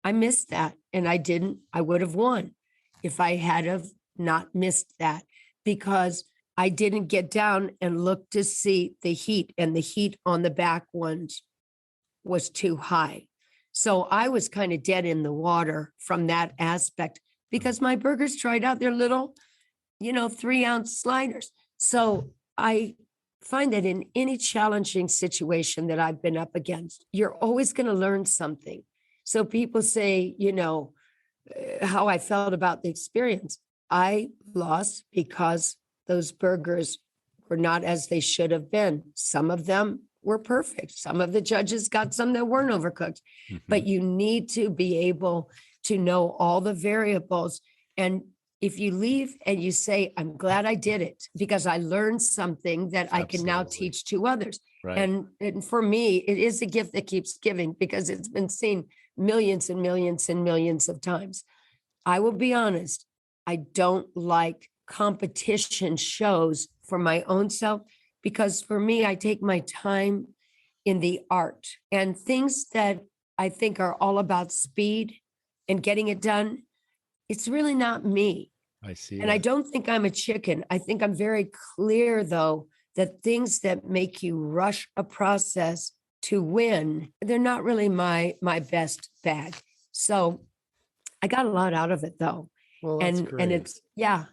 I missed that, and I would have won if I had have not missed that, because I didn't get down and look to see the heat, and the heat on the back ones was too high. So I was kind of dead in the water from that aspect, because my burgers tried out their little, 3-ounce sliders. So I find that in any challenging situation that I've been up against, you're always going to learn something. So people say, how I felt about the experience. I lost because those burgers were not as they should have been. Some of them were perfect. Some of the judges got some that weren't overcooked. Mm-hmm. But you need to be able to know all the variables. And if you leave and you say, I'm glad I did it because I learned something that I can now teach to others. Right. And for me, it is a gift that keeps giving, because it's been seen millions and millions and millions of times. I will be honest, I don't like competition shows for my own self, because for me, I take my time in the art, and things that I think are all about speed and getting it done. It's really not me. I see. And I don't think I'm a chicken. I think I'm very clear, though, that things that make you rush a process to win, they're not really my best bag. So I got a lot out of it, though. Well, that's great. And it's yeah.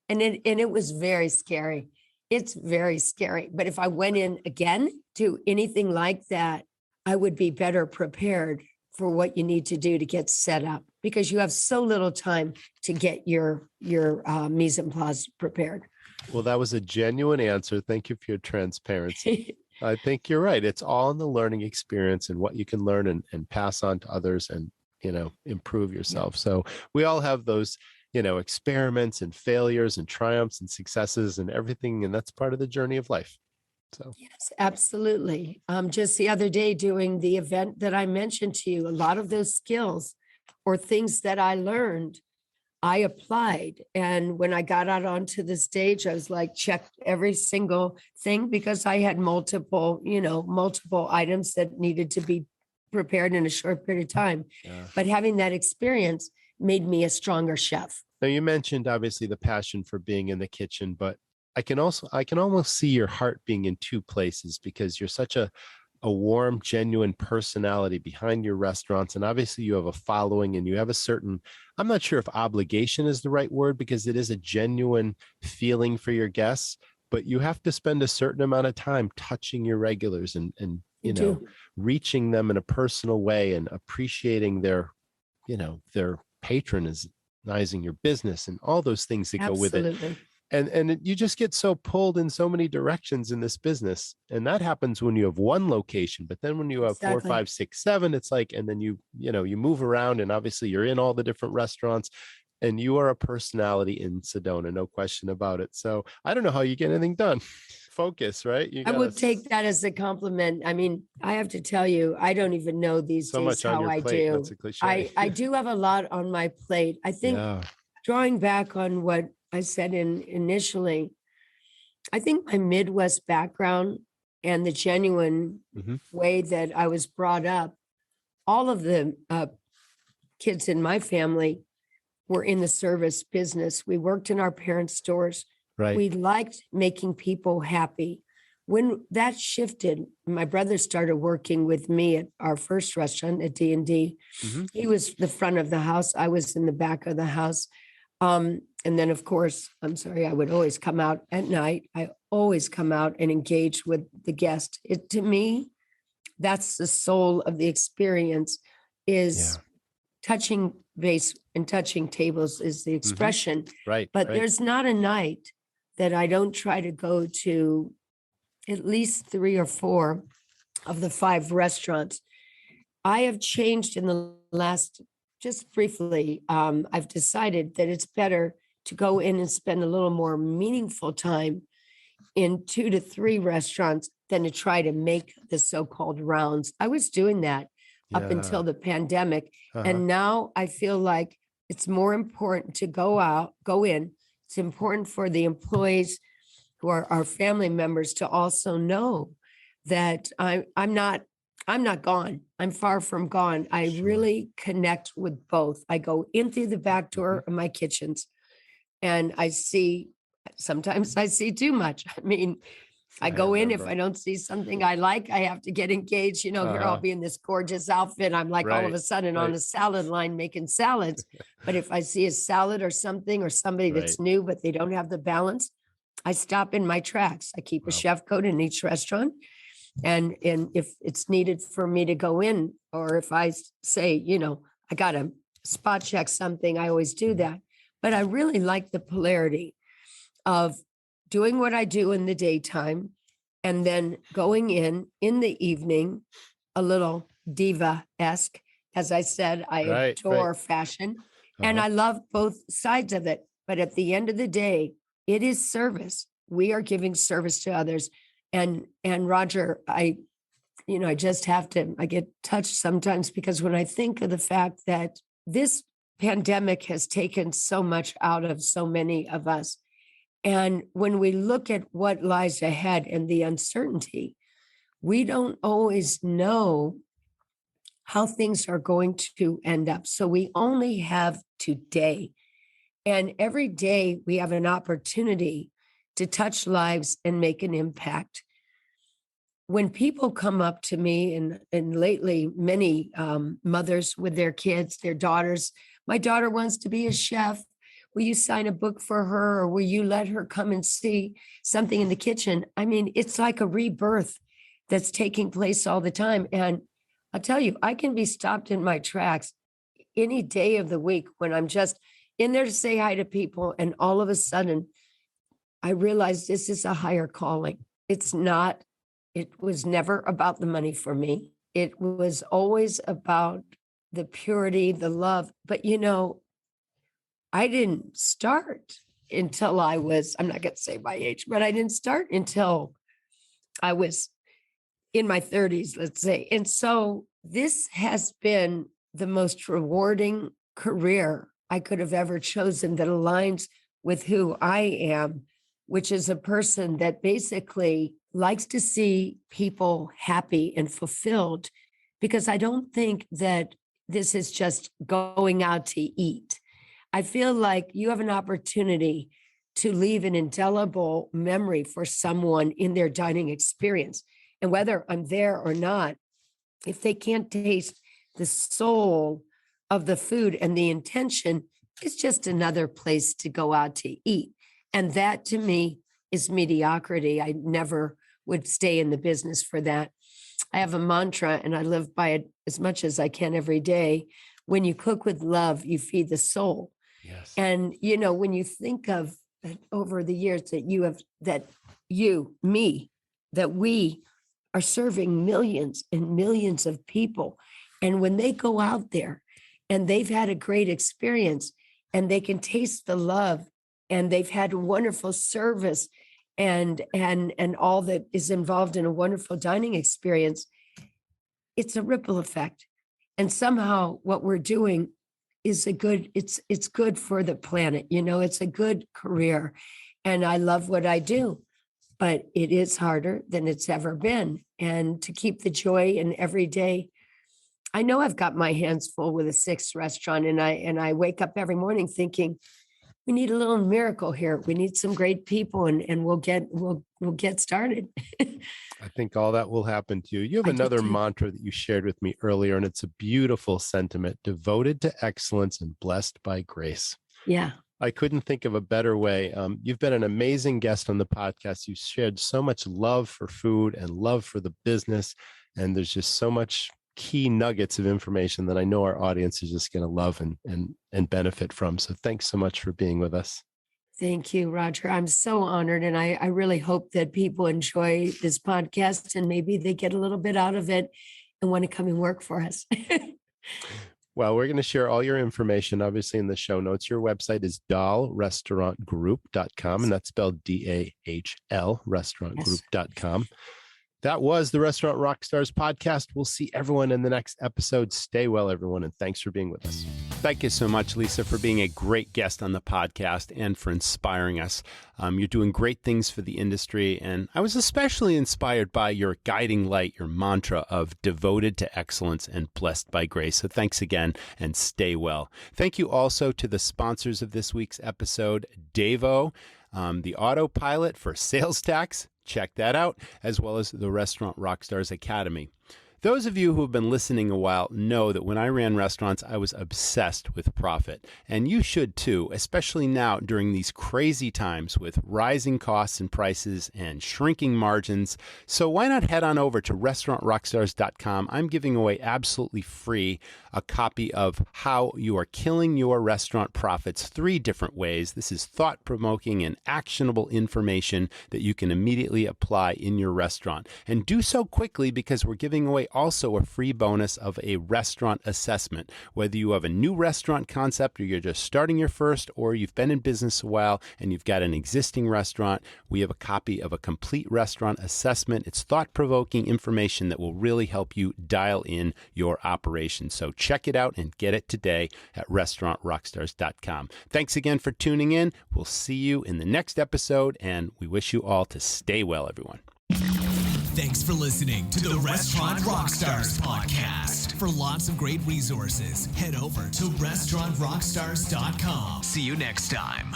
And it was very scary. It's very scary. But if I went in again to anything like that, I would be better prepared for what you need to do to get set up, because you have so little time to get your mise en place prepared. Well, that was a genuine answer. Thank you for your transparency. I think you're right. It's all in the learning experience and what you can learn and pass on to others and, improve yourself. So we all have those, experiments and failures and triumphs and successes and everything. And that's part of the journey of life. So, Yes, absolutely. Just the other day doing the event that I mentioned to you, a lot of those skills or things that I learned, I applied. And when I got out onto the stage, I was like, checked every single thing because I had multiple items that needed to be prepared in a short period of time. yeah. But having that experience made me a stronger chef. Now you mentioned obviously the passion for being in the kitchen, but I can almost see your heart being in two places because you're such a warm, genuine personality behind your restaurants. And obviously you have a following and you have a certain, I'm not sure if obligation is the right word because it is a genuine feeling for your guests, but you have to spend a certain amount of time touching your regulars and reaching them in a personal way and appreciating their patronizing your business and all those things that go with it. And you just get so pulled in so many directions in this business. And that happens when you have one location, but then when you have 4, 5, 6, 7, it's like, and then you move around and obviously you're in all the different restaurants and you are a personality in Sedona, no question about it. So I don't know how you get anything done. Focus, right? I would take that as a compliment. I mean, I have to tell you, I don't even know these days how I do. That's a cliche. I do have a lot on my plate. I think drawing back on what I said initially, I think my Midwest background and the genuine way that I was brought up, all of the kids in my family were in the service business. We worked in our parents' stores. Right. We liked making people happy. When that shifted, my brother started working with me at our first restaurant at D&D. He was the front of the house. I was in the back of the house. And then, of course, I would always come out at night. I always come out and engage with the guest. To me, that's the soul of the experience is touching base and touching tables is the expression. Right. But there's not a night that I don't try to go to at least 3 or 4 of the 5 restaurants. I have changed in the last, just briefly, I've decided that it's better to go in and spend a little more meaningful time in 2 to 3 restaurants than to try to make the so-called rounds. I was doing that up until the pandemic. And now I feel like it's more important to go in. It's important for the employees who are our family members to also know that I'm not gone. I'm far from gone. I really connect with both. I go in through the back door of my kitchens and sometimes I see too much. I mean, I go in, if I don't see something I like, I have to get engaged. Here I'll be in this gorgeous outfit. I'm like all of a sudden on a salad line making salads. But if I see a salad or something or somebody that's new, but they don't have the balance, I stop in my tracks. I keep a chef coat in each restaurant. And if it's needed for me to go in, or if I say, I got to spot check something, I always do that. But I really like the polarity of doing what I do in the daytime and then going in the evening, a little diva-esque. As I said, I adore fashion and I love both sides of it. But at the end of the day, it is service. We are giving service to others. And Roger, I get touched sometimes because when I think of the fact that this pandemic has taken so much out of so many of us, and when we look at what lies ahead and the uncertainty, we don't always know how things are going to end up. So we only have today. And every day we have an opportunity to touch lives and make an impact. When people come up to me, and lately many mothers with their kids, their daughters, my daughter wants to be a chef. Will you sign a book for her, or will you let her come and see something in the kitchen? I mean, it's like a rebirth that's taking place all the time. And I'll tell you, I can be stopped in my tracks any day of the week when I'm just in there to say hi to people. And all of a sudden, I realized this is a higher calling. It was never about the money for me. It was always about the purity, the love. But, I didn't start until I'm not going to say my age, but I didn't start until I was in my 30s, let's say. And so this has been the most rewarding career I could have ever chosen that aligns with who I am, which is a person that basically likes to see people happy and fulfilled, because I don't think that this is just going out to eat. I feel like you have an opportunity to leave an indelible memory for someone in their dining experience. And whether I'm there or not, if they can't taste the soul of the food and the intention, it's just another place to go out to eat. And that to me is mediocrity. I never would stay in the business for that. I have a mantra and I live by it as much as I can every day. When you cook with love, you feed the soul. Yes. And, when you think of over the years that we are serving millions and millions of people. And when they go out there and they've had a great experience and they can taste the love and they've had wonderful service and all that is involved in a wonderful dining experience, it's a ripple effect. And somehow what we're doing is it's good for the planet. It's a good career and I love what I do, but it is harder than it's ever been. And to keep the joy in every day, I know I've got my hands full with a 6th restaurant and I wake up every morning thinking, we need a little miracle here. We need some great people and we'll get started. I think all that will happen to you. You have another mantra that you shared with me earlier, and it's a beautiful sentiment: devoted to excellence and blessed by grace. Yeah. I couldn't think of a better way. You've been an amazing guest on the podcast. You've shared so much love for food and love for the business. And there's just so much key nuggets of information that I know our audience is just going to love and benefit from. So thanks so much for being with us. Thank you, Roger. I'm so honored. And I really hope that people enjoy this podcast and maybe they get a little bit out of it and want to come and work for us. Well, we're going to share all your information, obviously, in the show notes. Your website is dahlrestaurantgroup.com, and that's spelled DAHL, restaurantgroup.com. That was the Restaurant Rockstars podcast. We'll see everyone in the next episode. Stay well, everyone, and thanks for being with us. Thank you so much, Lisa, for being a great guest on the podcast and for inspiring us. You're doing great things for the industry, and I was especially inspired by your guiding light, your mantra of devoted to excellence and blessed by grace. So thanks again, and stay well. Thank you also to the sponsors of this week's episode, Davo, the autopilot for sales tax. Check that out, as well as the Restaurant Rockstars Academy. Those of you who have been listening a while know that when I ran restaurants, I was obsessed with profit. And you should too, especially now during these crazy times with rising costs and prices and shrinking margins. So why not head on over to restaurantrockstars.com. I'm giving away absolutely free a copy of How You Are Killing Your Restaurant Profits 3 different ways. This is thought-provoking and actionable information that you can immediately apply in your restaurant. And do so quickly because we're giving away also a free bonus of a restaurant assessment. Whether you have a new restaurant concept or you're just starting your first, or you've been in business a while and you've got an existing restaurant, we have a copy of a complete restaurant assessment. It's thought-provoking information that will really help you dial in your operation. So check it out and get it today at restaurantrockstars.com. Thanks again for tuning in. We'll see you in the next episode, and we wish you all to stay well, everyone. Thanks for listening to the Restaurant Rockstars Podcast. For lots of great resources, head over to restaurantrockstars.com. See you next time.